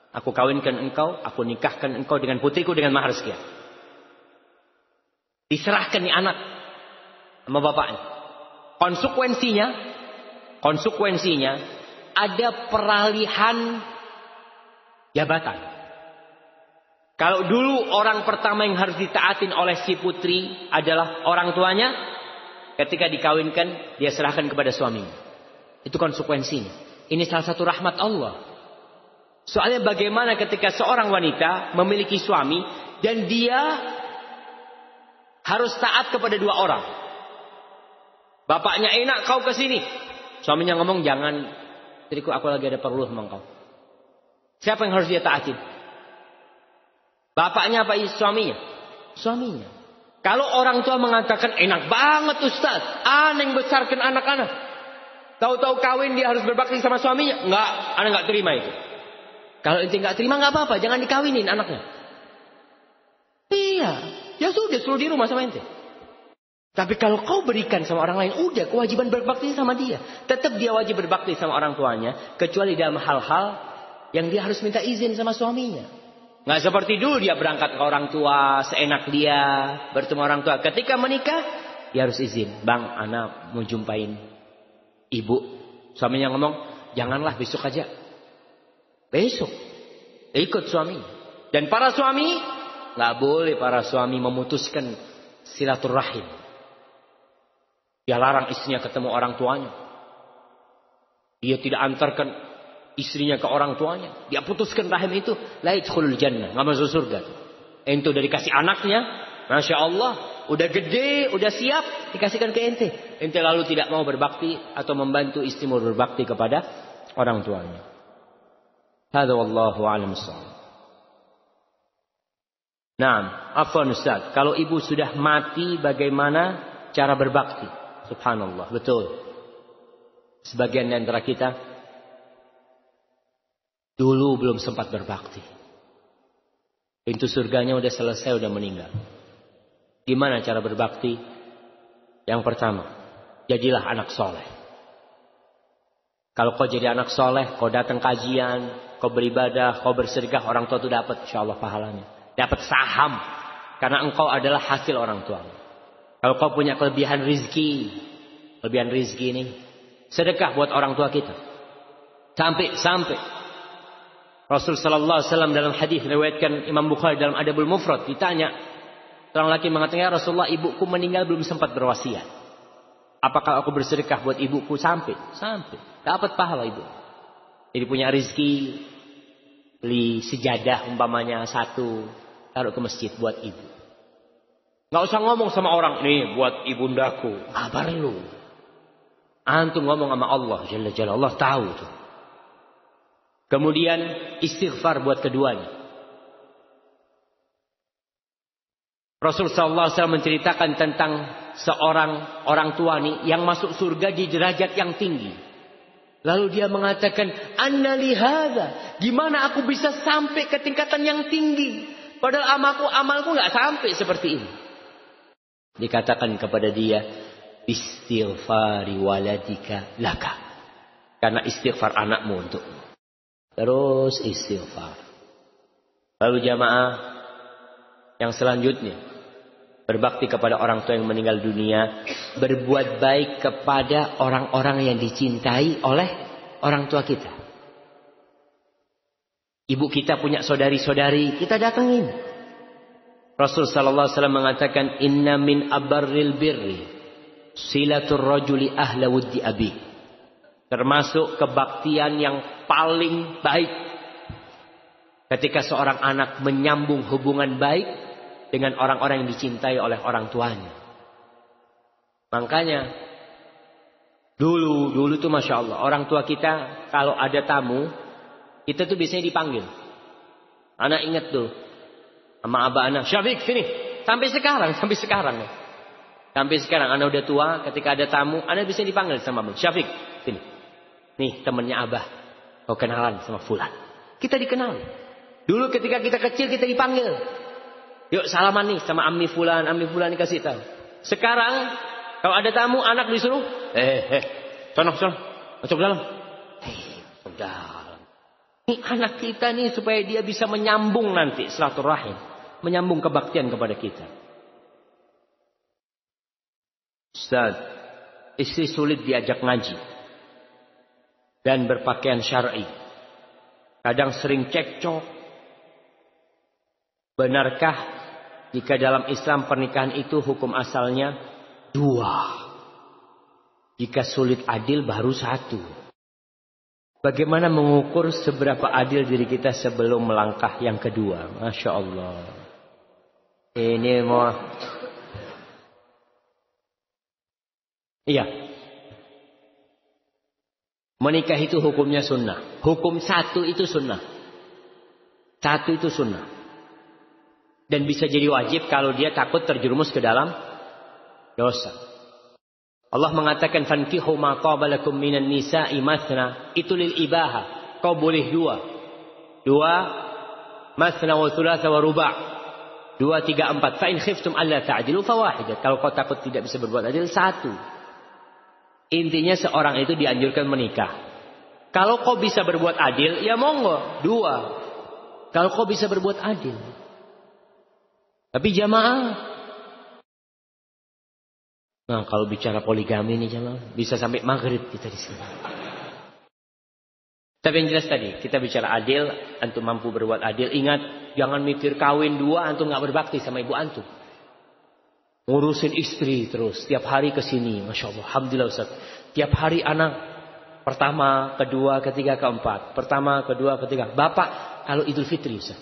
Aku kawinkan engkau, aku nikahkan engkau dengan putriku dengan mahar sekian. Diserahkan nih anak sama bapaknya. Konsekuensinya ada peralihan jabatan. Kalau dulu orang pertama yang harus ditaatin oleh si putri adalah orang tuanya, ketika dikawinkan dia serahkan kepada suaminya. Itu konsekuensinya. Ini salah satu rahmat Allah. Soalnya bagaimana ketika seorang wanita memiliki suami dan dia harus taat kepada dua orang. Bapaknya enak kau ke sini. Suaminya ngomong jangan. Istriku aku lagi ada perlu sama kau. Siapa yang harus dia taatin? Bapaknya apa suaminya? Suaminya. Kalau orang tua mengatakan enak banget Ustaz. Ana yang besarkan anak-anak. Tahu-tahu kawin dia harus berbakti sama suaminya. Enggak. Ana enggak terima itu. Kalau ente enggak terima enggak apa-apa. Jangan dikawinin anaknya. Iya. Ya sudah, suruh di rumah sama ente. Tapi kalau kau berikan sama orang lain, udah kewajiban berbakti sama dia. Tetap dia wajib berbakti sama orang tuanya. Kecuali dalam hal-hal yang dia harus minta izin sama suaminya. Nggak seperti dulu dia berangkat ke orang tua, seenak dia, bertemu orang tua. Ketika menikah, dia harus izin. Bang, anak mau jumpain ibu. Suaminya ngomong, janganlah besok aja. Besok. Ikut suami. Dan para suami, nggak boleh para suami memutuskan silaturahim. Dia larang istrinya ketemu orang tuanya. Dia tidak antarkan istrinya ke orang tuanya. Dia putuskan rahim itu. La yadkhulul jannah. Nggak masuk surga. Ente udah dikasih anaknya. Masya Allah. Udah gede. Udah siap. Dikasihkan ke ente. Ente lalu tidak mau berbakti. Atau membantu istrimu berbakti kepada orang tuanya. Hadza wallahu a'lam bissawab. Nah, afwan Ustaz. Kalau ibu sudah mati bagaimana cara berbakti? Subhanallah. Betul. Sebagian di antara kita dulu belum sempat berbakti. Pintu surganya udah selesai, udah meninggal. Gimana cara berbakti? Yang pertama, jadilah anak soleh. Kalau kau jadi anak soleh, kau datang kajian, kau beribadah, kau bersedekah, orang tua itu dapat insyaallah pahalanya. Dapat saham. Karena engkau adalah hasil orang tua. Kalau kau punya kelebihan rizki ini, sedekah buat orang tua kita. Sampai Rasul sallallahu alaihi wasallam dalam hadis riwayatkan Imam Bukhari dalam Adabul Mufrad ditanya, seorang laki mengatakan, "Ya Rasulullah, ibuku meninggal belum sempat berwasiat. Apakah aku bersedekah buat ibuku?" Sampai. Dapat pahala ibu. Jadi punya rizki, beli sejadah umpamanya 1, taruh ke masjid buat ibu. Nggak usah ngomong sama orang, nih buat ibundaku. Kabar lu. Antum ngomong sama Allah Jalla Jalla. Allah tahu tuh. Kemudian istighfar buat keduanya. Rasul sallallahu alaihi wasallam menceritakan tentang seorang orang tua nih yang masuk surga di derajat yang tinggi. Lalu dia mengatakan, "Anna li hadza?" Gimana aku bisa sampai ke tingkatan yang tinggi? Padahal amalku enggak sampai seperti ini. Dikatakan kepada dia, istighfari waladika laka. Karena istighfar anakmu untukmu. Terus istighfar. Lalu jamaah yang selanjutnya, berbakti kepada orang tua yang meninggal dunia. Berbuat baik kepada orang-orang yang dicintai oleh orang tua kita. Ibu kita punya saudari-saudari, kita datengin. Rasul sallallahu alaihi wasallam mengatakan, inna min abarril birri silatur rajuli ahla wuddi abi. Termasuk kebaktian yang paling baik ketika seorang anak menyambung hubungan baik dengan orang-orang yang dicintai oleh orang tuanya. Makanya dulu tuh Masya Allah, orang tua kita kalau ada tamu, kita tuh biasanya dipanggil. Anak ingat tuh sama abah anak, Syafiq sini. Sampai sekarang ya. Sampai sekarang anak udah tua, ketika ada tamu, anak bisa dipanggil sama abah, Syafiq sini. Nih temennya abah, kau kenalan sama fulan. Kita dikenal. Dulu ketika kita kecil kita dipanggil. Yuk salaman nih sama ammi fulan dikasih tahu. Sekarang kalau ada tamu anak disuruh, sono, masuk dalam. Masuk dalam. Ini anak kita nih supaya dia bisa menyambung nanti silaturahim, menyambung kebaktian kepada kita. Ustaz, istri sulit diajak ngaji dan berpakaian syar'i. Kadang sering cekcok. Benarkah jika dalam Islam pernikahan itu hukum asalnya 2? Jika sulit adil baru 1. Bagaimana mengukur seberapa adil diri kita sebelum melangkah yang kedua? Masya Allah. Ini mau. Iya. Menikah itu hukumnya sunnah. Hukum 1 itu sunnah. 1 itu sunnah. Dan bisa jadi wajib kalau dia takut terjerumus ke dalam dosa. Allah mengatakan fankihu ma taba lakum minan nisa'i mathna. Itu lil ibaha. Kau boleh 2. Mathna wa thulatha wa ruba'. 2, 3, 4. Fa in khiftum alla ta'dilu fawahidah. Kalau kau takut tidak bisa berbuat adil, 1. Intinya seorang itu dianjurkan menikah. Kalau kau bisa berbuat adil, ya monggo 2. Kalau kau bisa berbuat adil. Tapi jamaah, nah kalau bicara poligami ini jamaah, bisa sampai maghrib kita di sini. Tapi yang jelas tadi, kita bicara adil, antum mampu berbuat adil. Ingat, jangan mikir kawin 2, antum nggak berbakti sama ibu antum. Ngurusin istri terus. Tiap hari ke sini. Masya Allah. Alhamdulillah Ustaz. Tiap hari anak. Pertama, kedua, ketiga, keempat. Pertama, kedua, ketiga. Bapak kalau Idul Fitri Ustaz.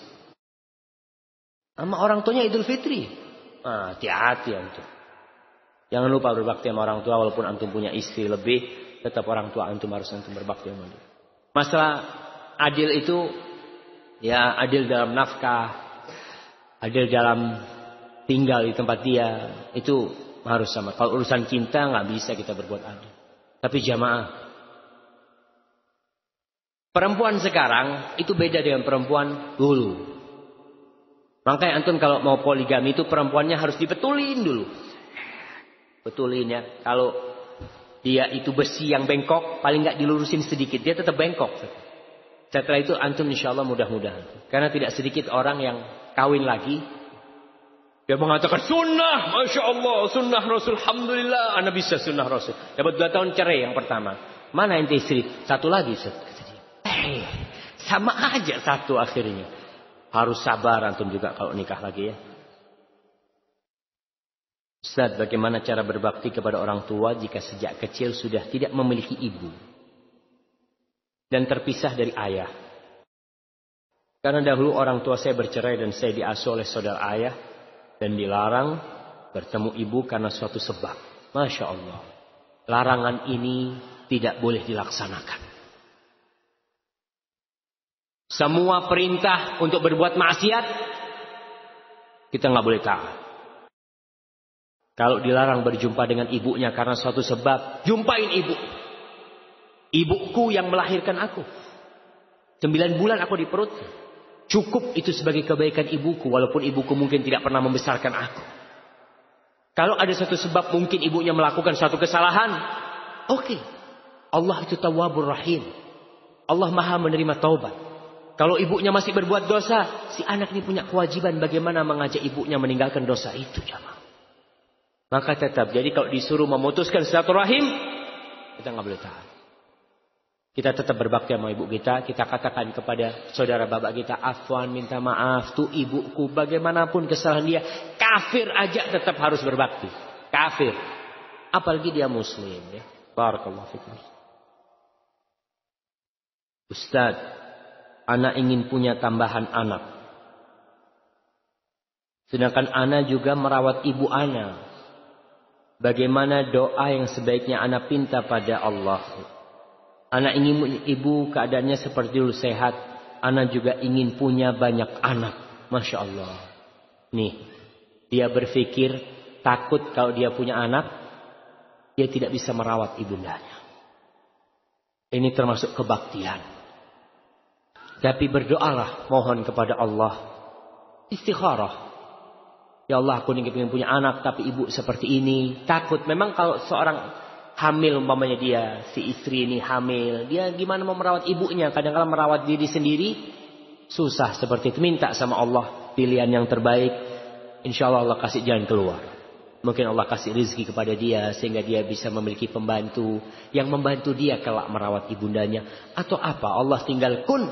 Sama orang tuanya Idul Fitri. Hati-hati antum. Jangan lupa berbakti sama orang tua. Walaupun antum punya istri lebih. Tetap orang tua antum harus antum berbakti sama dia. Masalah adil itu. Ya adil dalam nafkah. Adil dalam tinggal di tempat dia, itu harus sama. Kalau urusan cinta nggak bisa kita berbuat adil. Tapi jamaah, perempuan sekarang itu beda dengan perempuan dulu. Makanya antum kalau mau poligami itu perempuannya harus dibetulin dulu. Betulin ya. Kalau dia itu besi yang bengkok, paling nggak dilurusin sedikit, dia tetap bengkok. Setelah itu antum insya Allah mudah-mudahan. Karena tidak sedikit orang yang kawin lagi. Dia mengatakan sunnah, Masya Allah, sunnah Rasul, Alhamdulillah, anak bisa sunnah Rasul. Dapat 2 tahun cerai yang pertama. Mana ente istri? 1 lagi. Sama aja 1 akhirnya. Harus sabar antum juga kalau nikah lagi ya. Ustaz, bagaimana cara berbakti kepada orang tua jika sejak kecil sudah tidak memiliki ibu dan terpisah dari ayah? Karena dahulu orang tua saya bercerai dan saya diasuh oleh saudara ayah. Dan dilarang bertemu ibu karena suatu sebab. Masya Allah. Larangan ini tidak boleh dilaksanakan. Semua perintah untuk berbuat maksiat, kita nggak boleh taat. Kalau dilarang berjumpa dengan ibunya karena suatu sebab, jumpain ibu. Ibuku yang melahirkan aku. 9 bulan aku di perut. Cukup itu sebagai kebaikan ibuku. Walaupun ibuku mungkin tidak pernah membesarkan aku. Kalau ada satu sebab mungkin ibunya melakukan suatu kesalahan, oke. Allah itu Tawwabur Rahim. Allah Maha menerima taubat. Kalau ibunya masih berbuat dosa, si anak ini punya kewajiban bagaimana mengajak ibunya meninggalkan dosa itu, jamaah. Maka tetap, jadi kalau disuruh memutuskan silaturahim, kita nggak boleh tahan. Kita tetap berbakti sama ibu kita. Kita katakan kepada saudara bapak kita, afwan, minta maaf. Tuh ibuku, bagaimanapun kesalahan dia, kafir aja tetap harus berbakti. Kafir. Apalagi dia muslim. Ya. Barakallahu fikum. Ustaz, anak ingin punya tambahan anak. Sedangkan anak juga merawat ibu anak. Bagaimana doa yang sebaiknya anak pinta pada Allah? Anak ingin ibu keadaannya seperti dulu sehat. Anak juga ingin punya banyak anak. Masya Allah. Nih. Dia berpikir takut kalau dia punya anak. Dia tidak bisa merawat ibundanya. Ini termasuk kebaktian. Tapi berdoalah. Mohon kepada Allah. Istikharah. Ya Allah, aku ingin punya anak. Tapi ibu seperti ini. Takut. Memang kalau seorang hamil umpamanya dia, si istri ini hamil, dia gimana mau merawat ibunya? Kadang-kadang merawat diri sendiri susah seperti itu. Minta sama Allah pilihan yang terbaik. Insya Allah Allah kasih jalan keluar. Mungkin Allah kasih rezeki kepada dia sehingga dia bisa memiliki pembantu yang membantu dia kelak merawat ibundanya. Atau apa? Allah tinggal kun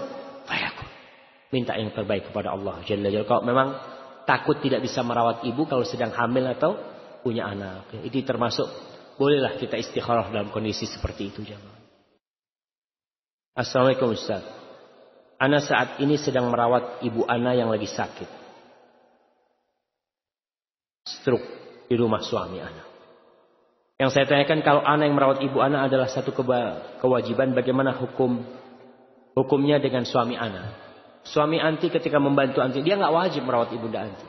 fayakun. Minta yang terbaik kepada Allah Jalla Jalla. Kalau memang takut tidak bisa merawat ibu kalau sedang hamil atau punya anak, ini termasuk. Bolehlah kita istikharah dalam kondisi seperti itu, jemaah. Assalamualaikum Ustaz. Ana saat ini sedang merawat ibu ana yang lagi sakit. Stroke di rumah suami ana. Yang saya tanyakan, kalau ana yang merawat ibu ana adalah satu kewajiban, bagaimana hukumnya dengan suami ana? Suami anti ketika membantu anti, dia nggak wajib merawat ibunda anti.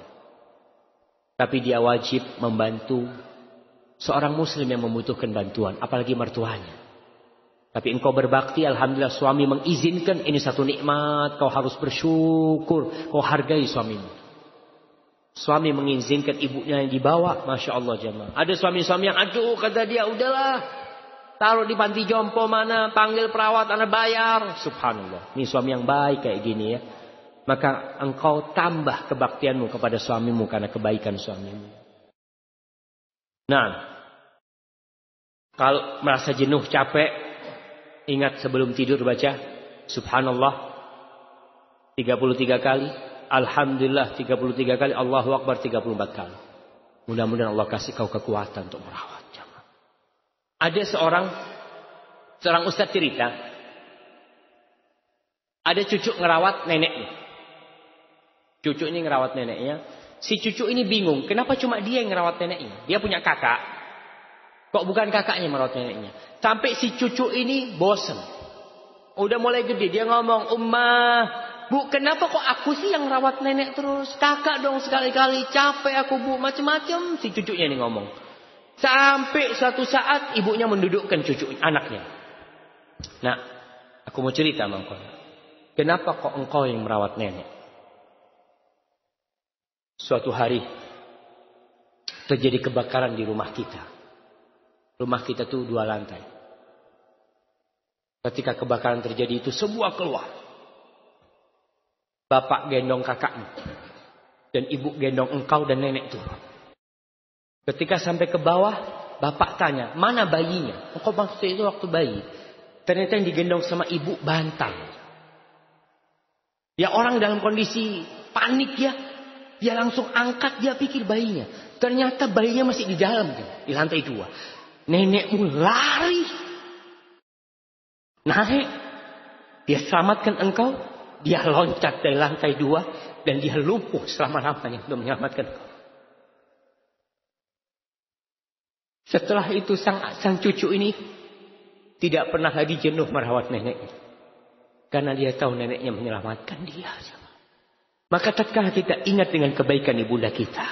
Tapi dia wajib membantu seorang muslim yang membutuhkan bantuan, apalagi mertuanya. Tapi engkau berbakti, alhamdulillah suami mengizinkan, ini satu nikmat, kau harus bersyukur, kau hargai suamimu. Suami mengizinkan ibunya yang dibawa, Masya Allah jemaah. Ada suami-suami yang aduh, kata dia, udahlah, taruh di panti jompo mana, panggil perawat, anak bayar. Subhanallah, ini suami yang baik kayak gini ya. Maka engkau tambah kebaktianmu kepada suamimu karena kebaikan suamimu. Nah, kalau merasa jenuh, capek, ingat sebelum tidur baca Subhanallah 33 kali, Alhamdulillah 33 kali, Allahu Akbar 34 kali. Mudah-mudahan Allah kasih kau kekuatan untuk merawat. Ada seorang ustaz cerita, ada cucu ngerawat neneknya. Cucu ini ngerawat neneknya. Si cucu ini bingung, kenapa cuma dia yang ngerawat neneknya? Dia punya kakak. Kok bukan kakaknya merawat neneknya? Sampai si cucu ini bosan. Udah mulai gede, dia ngomong, Ummah, Bu, kenapa kok aku sih yang ngerawat nenek terus? Kakak dong sekali-kali, capek aku Bu, macam-macam. Si cucunya ini ngomong. Sampai suatu saat ibunya mendudukkan anaknya. Nah, aku mau cerita sama engkau. Kenapa kok engkau yang merawat nenek? Suatu hari terjadi kebakaran di rumah kita. Rumah kita tuh 2 lantai. Ketika kebakaran terjadi itu semua keluar. Bapak gendong kakaknya. Dan ibu gendong engkau dan nenek turun. Ketika sampai ke bawah, bapak tanya, mana bayinya? Engkau maksudnya itu waktu bayi. Ternyata yang digendong sama ibu bantal. Ya orang dalam kondisi panik ya. Dia langsung angkat, dia pikir bayinya. Ternyata bayinya masih di dalam, di lantai 2. Nenekmu lari. Naik. Dia selamatkan engkau. Dia loncat dari lantai 2. Dan dia lumpuh selama-lamanya untuk menyelamatkan engkau. Setelah itu sang cucu ini tidak pernah lagi jenuh merawat neneknya. Karena dia tahu neneknya menyelamatkan dia. Maka tatkala kita ingat dengan kebaikan ibunda kita,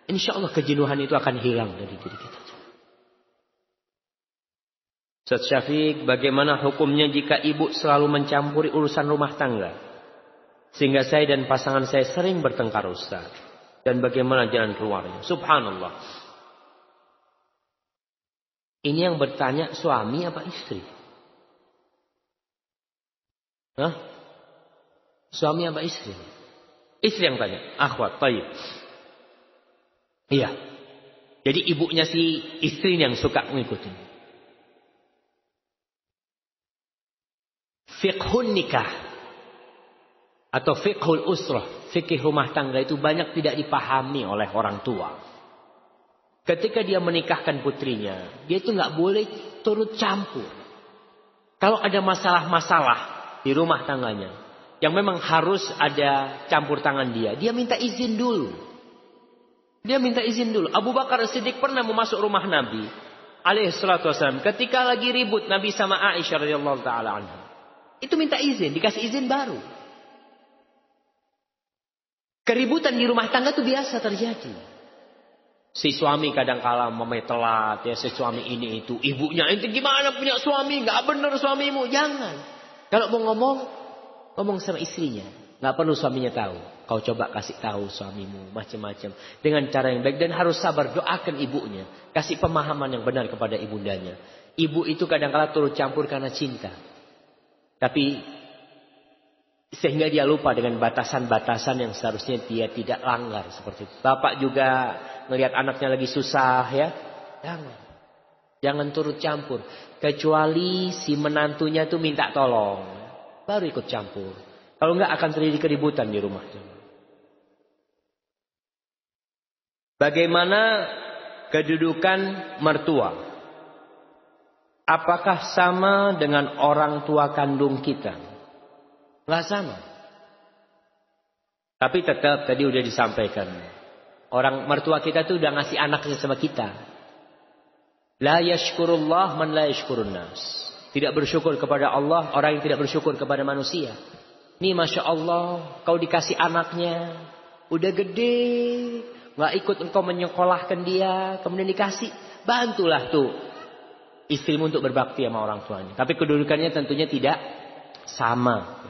insya Allah kejenuhan itu akan hilang dari diri kita. Ustaz Syafiq, bagaimana hukumnya jika ibu selalu mencampuri urusan rumah tangga? Sehingga saya dan pasangan saya sering bertengkar Ustaz. Dan bagaimana jalan keluarnya? Subhanallah. Ini yang bertanya suami apa istri? Hah? Suami apa istri? Istri yang tanya. Akhwat, tayyib. Iya. Jadi ibunya si istri yang suka mengikuti. Fiqhun nikah atau fiqhul usrah, fikih rumah tangga itu banyak tidak dipahami oleh orang tua. Ketika dia menikahkan putrinya, dia itu nggak boleh turut campur. Kalau ada masalah-masalah di rumah tangganya, yang memang harus ada campur tangan dia minta izin dulu. Dia minta izin dulu. Abu Bakar As-Siddiq pernah memasuk rumah Nabi alaihi salatu wasallam ketika lagi ribut Nabi sama Aisyah radhiyallahu taala anha. Itu minta izin, dikasih izin baru. Keributan di rumah tangga itu biasa terjadi. Si suami kadang-kala telat, ya si suami ini itu, ibunya itu gimana punya suami, nggak benar suamimu, jangan. Kalau mau ngomong sama istrinya, nggak perlu suaminya tahu. Kau coba kasih tahu suamimu macam-macam dengan cara yang baik dan harus sabar, doakan ibunya, kasih pemahaman yang benar kepada ibundanya. Ibu itu kadang-kala turut campur karena cinta, tapi sehingga dia lupa dengan batasan-batasan yang seharusnya dia tidak langgar seperti itu. Bapak juga melihat anaknya lagi susah ya. Jangan turut campur. Kecuali si menantunya tuh minta tolong. Baru ikut campur. Kalau enggak akan terjadi keributan di rumah. Bagaimana kedudukan mertua? Apakah sama dengan orang tua kandung kita? Nggak sama. Tapi tetap tadi udah disampaikan. Orang mertua kita tuh udah ngasih anaknya sama kita. La yashkurullah man la yashkurun nas. Tidak bersyukur kepada Allah orang yang tidak bersyukur kepada manusia. Nih Masya Allah, kau dikasih anaknya. Udah gede. Nggak ikut engkau menyekolahkan dia. Kemudian dikasih. Bantulah tuh istrimu untuk berbakti sama orang tuanya. Tapi kedudukannya tentunya tidak sama.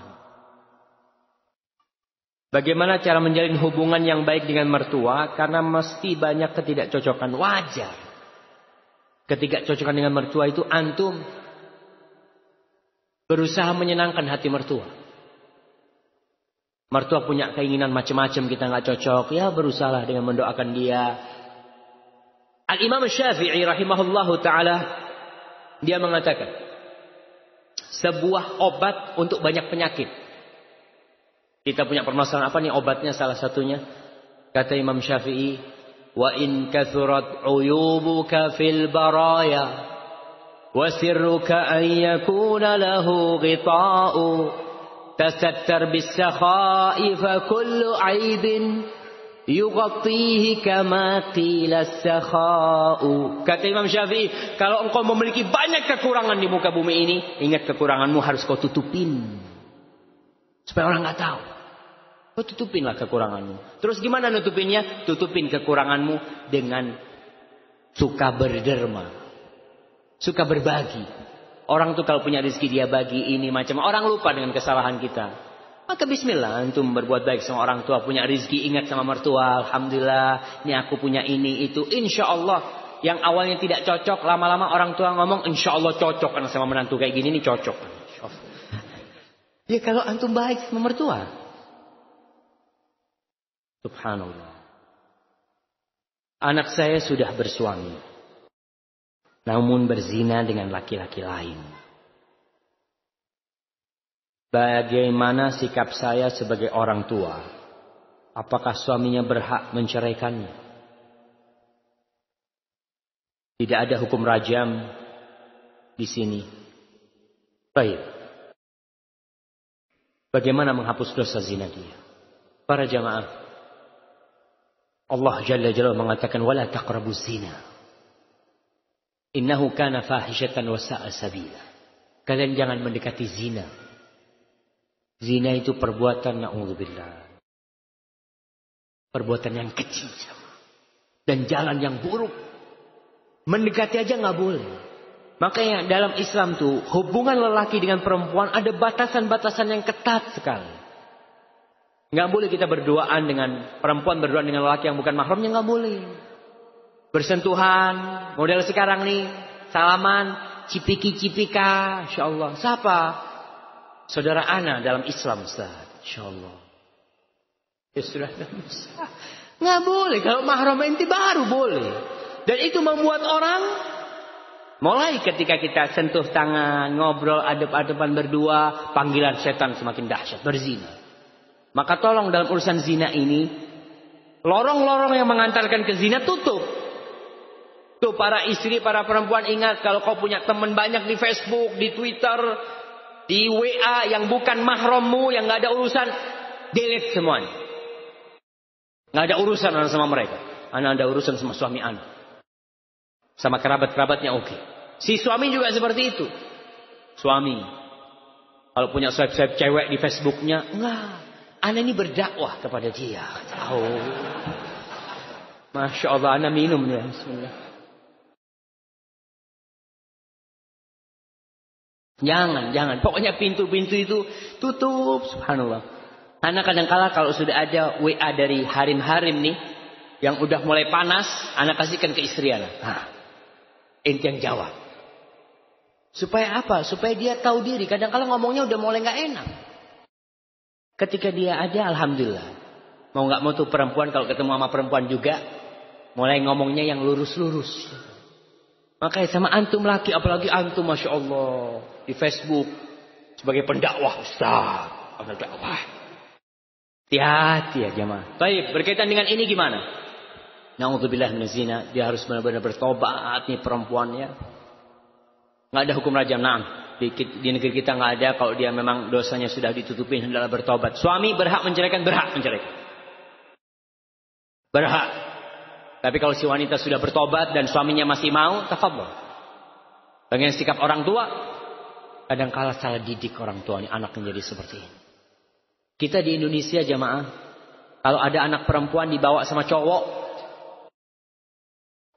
Bagaimana cara menjalin hubungan yang baik dengan mertua? Karena mesti banyak ketidakcocokan. Wajar. Ketidakcocokan dengan mertua itu antum berusaha menyenangkan hati mertua. Mertua punya keinginan macam-macam, kita nggak cocok. Ya berusahalah dengan mendoakan dia. Al-Imam Syafi'i rahimahullahu ta'ala. Dia mengatakan. Sebuah obat untuk banyak penyakit. Kita punya permasalahan apa nih obatnya salah satunya? Kata Imam Syafi'i, wa in kathurat uyubuka fil baraya wa sirruka an yakuna lahu ghita'u tasattar bis sakha'i fa kullu aibin yughatihi kama qila sakha'u. Kata Imam Syafi'i, kalau engkau memiliki banyak kekurangan di muka bumi ini, ingat kekuranganmu harus kau tutupin supaya orang enggak tahu. Kau tutupinlah kekuranganmu. Terus gimana nutupinnya? Tutupin kekuranganmu dengan suka berderma. Suka berbagi. Orang tuh kalau punya rezeki dia bagi ini macam. Orang lupa dengan kesalahan kita. Maka bismillah antum berbuat baik sama orang tua. Punya rezeki ingat sama mertua. Alhamdulillah. Ini aku punya ini itu. Insya Allah. Yang awalnya tidak cocok. Lama-lama orang tua ngomong. Insya Allah cocok. Karena sama menantu kayak gini ini cocok. Ya kalau antum baik sama mertua. Subhanallah. Anak saya sudah bersuami. Namun berzina dengan laki-laki lain. Bagaimana sikap saya sebagai orang tua? Apakah suaminya berhak menceraikannya? Tidak ada hukum rajam di sini. Baik. Bagaimana menghapus dosa zina dia? Para jamaah. Allah Jalla Jalla mengatakan wala taqrabuz zina. Innahu kana fahishatan wa sa'a sabila. Kalian jangan mendekati zina. Zina itu perbuatan na'udzubillah. Perbuatan yang kecil dan jalan yang buruk. Mendekati aja enggak boleh. Makanya dalam Islam tuh hubungan lelaki dengan perempuan ada batasan-batasan yang ketat sekali. Nggak boleh kita berduaan dengan perempuan berduaan dengan lelaki yang bukan mahramnya, nggak boleh. Bersentuhan, model sekarang nih, salaman, cipiki-cipika, insyaallah. Siapa? Saudara ana dalam Islam, Ustaz. Insyaallah. Ya sudah, nggak boleh. Kalau mahram ente baru boleh. Dan itu membuat orang, mulai ketika kita sentuh tangan, ngobrol adep-adepan berdua, panggilan setan semakin dahsyat, berzina. Maka tolong dalam urusan zina ini, lorong-lorong yang mengantarkan ke zina tutup. Tuh para istri, para perempuan, ingat kalau kau punya teman banyak di Facebook, di Twitter, di WA yang bukan mahrammu, yang nggak ada urusan, delete semuanya. Nggak ada urusan sama mereka. Anak ada urusan sama suami anak. Sama kerabat-kerabatnya oke. Si suami juga seperti itu. Suami. Kalau punya swipe-swipe cewek di Facebooknya. Enggak. Anak ini berdakwah kepada dia. Oh. Masya Allah. Anak minum ya. Bismillah. Jangan. Pokoknya pintu-pintu itu tutup. Subhanallah. Anak kadang-kala kalau sudah ada WA dari harim-harim nih. Yang udah mulai panas. Anak kasihkan ke istri anak. Nah, ente yang jawab. Supaya apa? Supaya dia tahu diri. Kadang-kala ngomongnya udah mulai gak enak. Ketika dia ada, alhamdulillah. Mau gak mau tuh perempuan kalau ketemu sama perempuan juga. Mulai ngomongnya yang lurus-lurus. Makanya sama antum laki. Apalagi antum Masya Allah. Di Facebook. Sebagai pendakwah. Ustaz. Pendakwah. Hati-hati ya jemaah. Baik, berkaitan dengan ini gimana? Na'udzubillah minaz zina. Dia harus benar-benar bertobat nih perempuannya. Nggak ada hukum rajam. Nah, di negeri kita nggak ada. Kalau dia memang dosanya sudah ditutupin hendaklah bertobat. Suami berhak menceraikan, berhak. Tapi kalau si wanita sudah bertobat dan suaminya masih mau, tafadhol. Bagian sikap orang tua, kadang-kala salah didik orang tuanya, anak menjadi seperti ini. Kita di Indonesia jamaah, kalau ada anak perempuan dibawa sama cowok,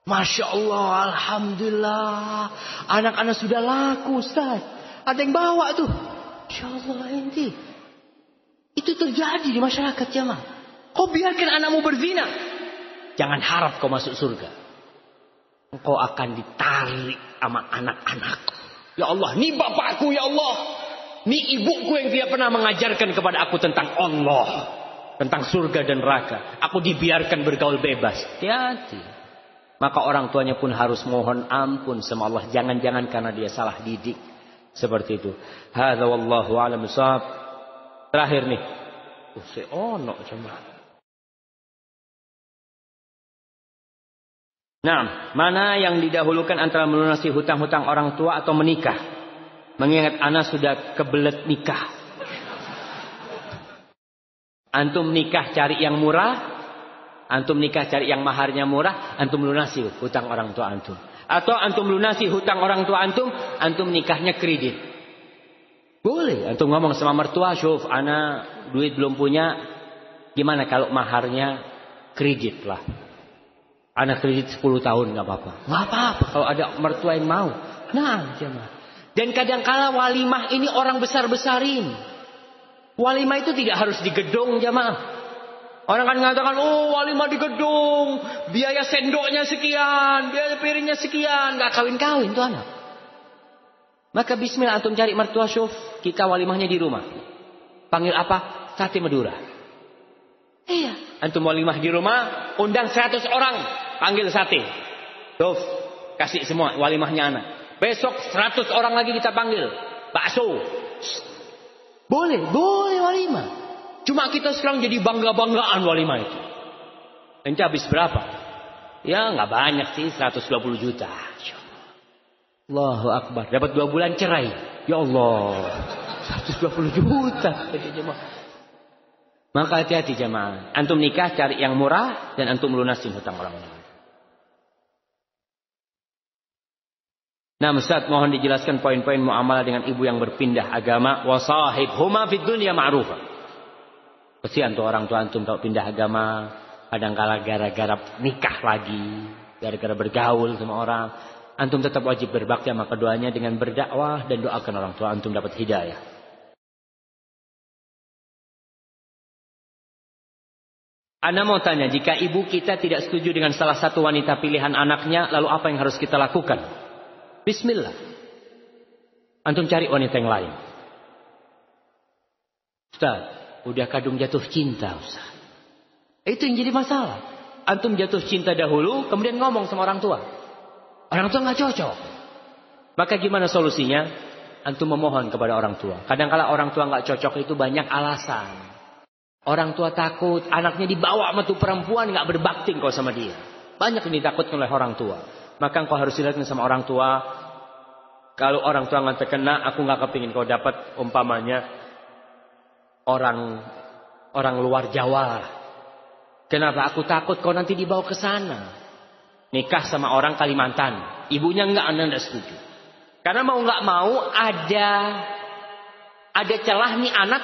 Masya Allah, alhamdulillah, anak-anak sudah laku Ustaz. Ada yang bawa tuh. Masya Allah enti. Itu terjadi di masyarakat jamaah. Kau biarkan anakmu berzina, jangan harap kau masuk surga. Engkau akan ditarik sama anak-anak. Ya Allah, ini bapakku ya Allah. Ini ibuku yang tidak pernah mengajarkan kepada aku tentang Allah. Tentang surga dan neraka. Aku dibiarkan bergaul bebas. Hati-hati. Maka orang tuanya pun harus mohon ampun sama Allah. Jangan-jangan karena dia salah didik. Seperti itu. Hadza wallahu a'lam bishawab. Terakhir nih. Nah, mana yang didahulukan antara melunasi hutang-hutang orang tua atau menikah? Mengingat anak sudah kebelet nikah. Antum nikah cari yang murah. Antum nikah cari yang maharnya murah. Antum lunasi hutang orang tua antum. Atau antum lunasi hutang orang tua antum. Antum nikahnya kredit. Boleh. Antum ngomong sama mertua. Syuf, anak duit belum punya. Gimana kalau maharnya kredit lah. Anak kredit 10 tahun gak apa-apa. Gak apa-apa kalau ada mertua yang mau. Nah jemaah. Dan kadang-kala walimah ini orang besar-besarin. Walimah itu tidak harus di gedung jamaah. Orang kan mengatakan, oh walimah di gedung. Biaya sendoknya sekian. Biaya piringnya sekian. Gak kawin-kawin tuh anak. Maka bismillah antum cari mertua syuf. Kita walimahnya di rumah. Panggil apa? Sate Madura. Iya. Antum walimah di rumah. Undang 100 orang. Panggil sate. Syuf. Kasih semua walimahnya anak. Besok 100 orang lagi kita panggil. Bakso. Boleh walimah. Cuma kita sekarang jadi bangga-banggaan walimah itu. Ente habis berapa? Ya nggak banyak sih, 120 juta. Allahu Akbar. Dapat 2 bulan cerai. Ya Allah. 120 juta. Maka hati-hati jemaah. Antum nikah cari yang murah dan antum lunasin hutang orang lain. Nah Ustaz, mohon dijelaskan poin-poin muamalah dengan ibu yang berpindah agama. Wasahibhuma fid dunya ma'rufa. Kesian tuh orang tua antum kalau pindah agama. Kadang-kala gara-gara nikah lagi. Gara-gara bergaul sama orang. Antum tetap wajib berbakti sama keduanya dengan berdakwah. Dan doakan orang tua antum dapat hidayah. Anda mau tanya, jika ibu kita tidak setuju dengan salah satu wanita pilihan anaknya. Lalu apa yang harus kita lakukan? Bismillah. Antum cari wanita yang lain. Ustaz, udah kadung jatuh cinta, Ustaz. Itu yang jadi masalah. Antum jatuh cinta dahulu, kemudian ngomong sama orang tua. Orang tua nggak cocok. Maka gimana solusinya? Antum memohon kepada orang tua. Kadang-kala orang tua nggak cocok itu banyak alasan. Orang tua takut anaknya dibawa sama tuh perempuan nggak berbakti kau sama dia. Banyak yang ditakutkan oleh orang tua. Maka engkau harus dilatih sama orang tua. Kalau orang tua nggak terkena, aku nggak kepingin kau dapat umpamanya orang luar Jawa. Kenapa? Aku takut kau nanti dibawa ke sana. Nikah sama orang Kalimantan. Ibunya nggak, anda nggak setuju. Karena mau nggak mau ada celah nih anak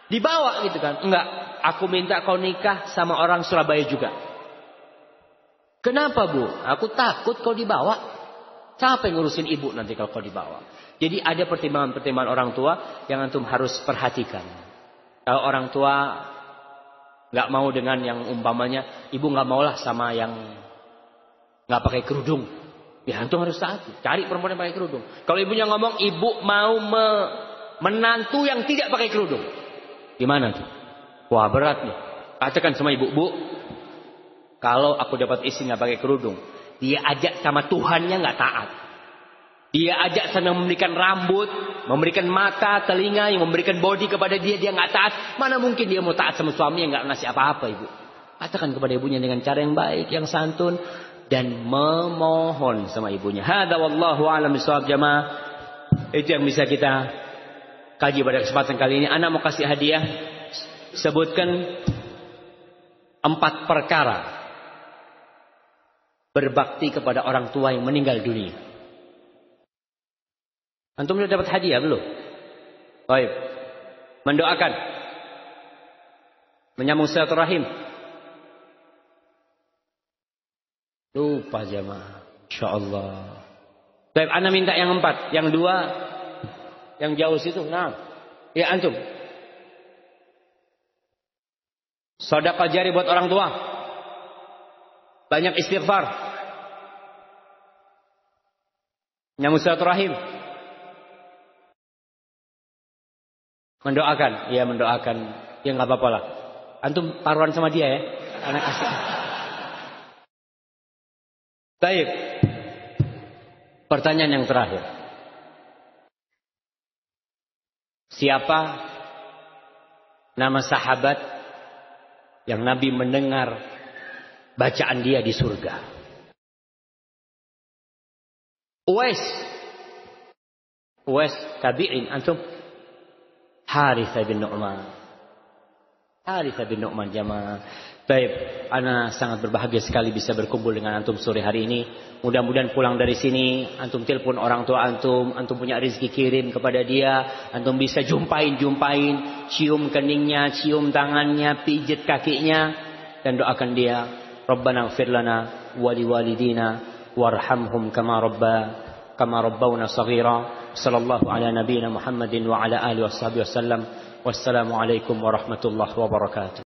dibawa gitu kan. Enggak, aku minta kau nikah sama orang Surabaya juga. Kenapa, Bu? Aku takut kau dibawa. Siapa yang ngurusin ibu nanti kalau kau dibawa? Jadi ada pertimbangan-pertimbangan orang tua yang antum harus perhatikan. Kalau orang tua nggak mau dengan yang umpamanya, ibu nggak maulah sama yang nggak pakai kerudung. Ya antum harus taat. Cari perempuan yang pakai kerudung. Kalau ibunya ngomong ibu mau menantu yang tidak pakai kerudung. Gimana tuh? Wah berat nih. Katakan sama ibu, Bu, kalau aku dapat istri nggak pakai kerudung, dia ajak sama Tuhannya nggak taat. Dia ajak sana memberikan rambut, memberikan mata, telinga, yang memberikan body kepada dia nggak taat. Mana mungkin dia mau taat sama suami yang nggak ngasih apa-apa, ibu? Katakan kepada ibunya dengan cara yang baik, yang santun, dan memohon sama ibunya. Hada wallahu a'lam bishawab jamaah. Itu yang bisa kita kaji pada kesempatan kali ini. Anak mau kasih hadiah. Sebutkan 4 perkara berbakti kepada orang tua yang meninggal dunia. Antum sudah dapat hadiah belum? Baik. Mendoakan. Menyambung silaturahim. Lupa jamaah. Insyaallah. Baik, ana minta yang 4, yang 2 yang jauh situ. Nah. Ya antum. Sedekah jari buat orang tua. Banyak istighfar. Nyambung silaturahim. Mendoakan. Ya mendoakan. Ya enggak apa-apa lah. Antum taruhan sama dia ya. Anak kasih. Baik. Pertanyaan yang terakhir. Siapa nama sahabat yang Nabi mendengar bacaan dia di surga? Uwais tabi'in antum. Haritsah bin Nu'man. Haritsah bin Nu'man jamaah. Baik, ana sangat berbahagia sekali bisa berkumpul dengan antum sore hari ini. Mudah-mudahan pulang dari sini antum telepon orang tua antum punya rezeki kirim kepada dia, antum bisa jumpain, cium keningnya, cium tangannya, pijit kakinya dan doakan dia. Rabbana ighfir lana wa liwalidina warhamhum kama rabbawna shaghira. Sallallahu ala nabiyyina Muhammadin wa ala alihi washabihi wasallam. Wassalamu alaikum warahmatullahi wabarakatuh.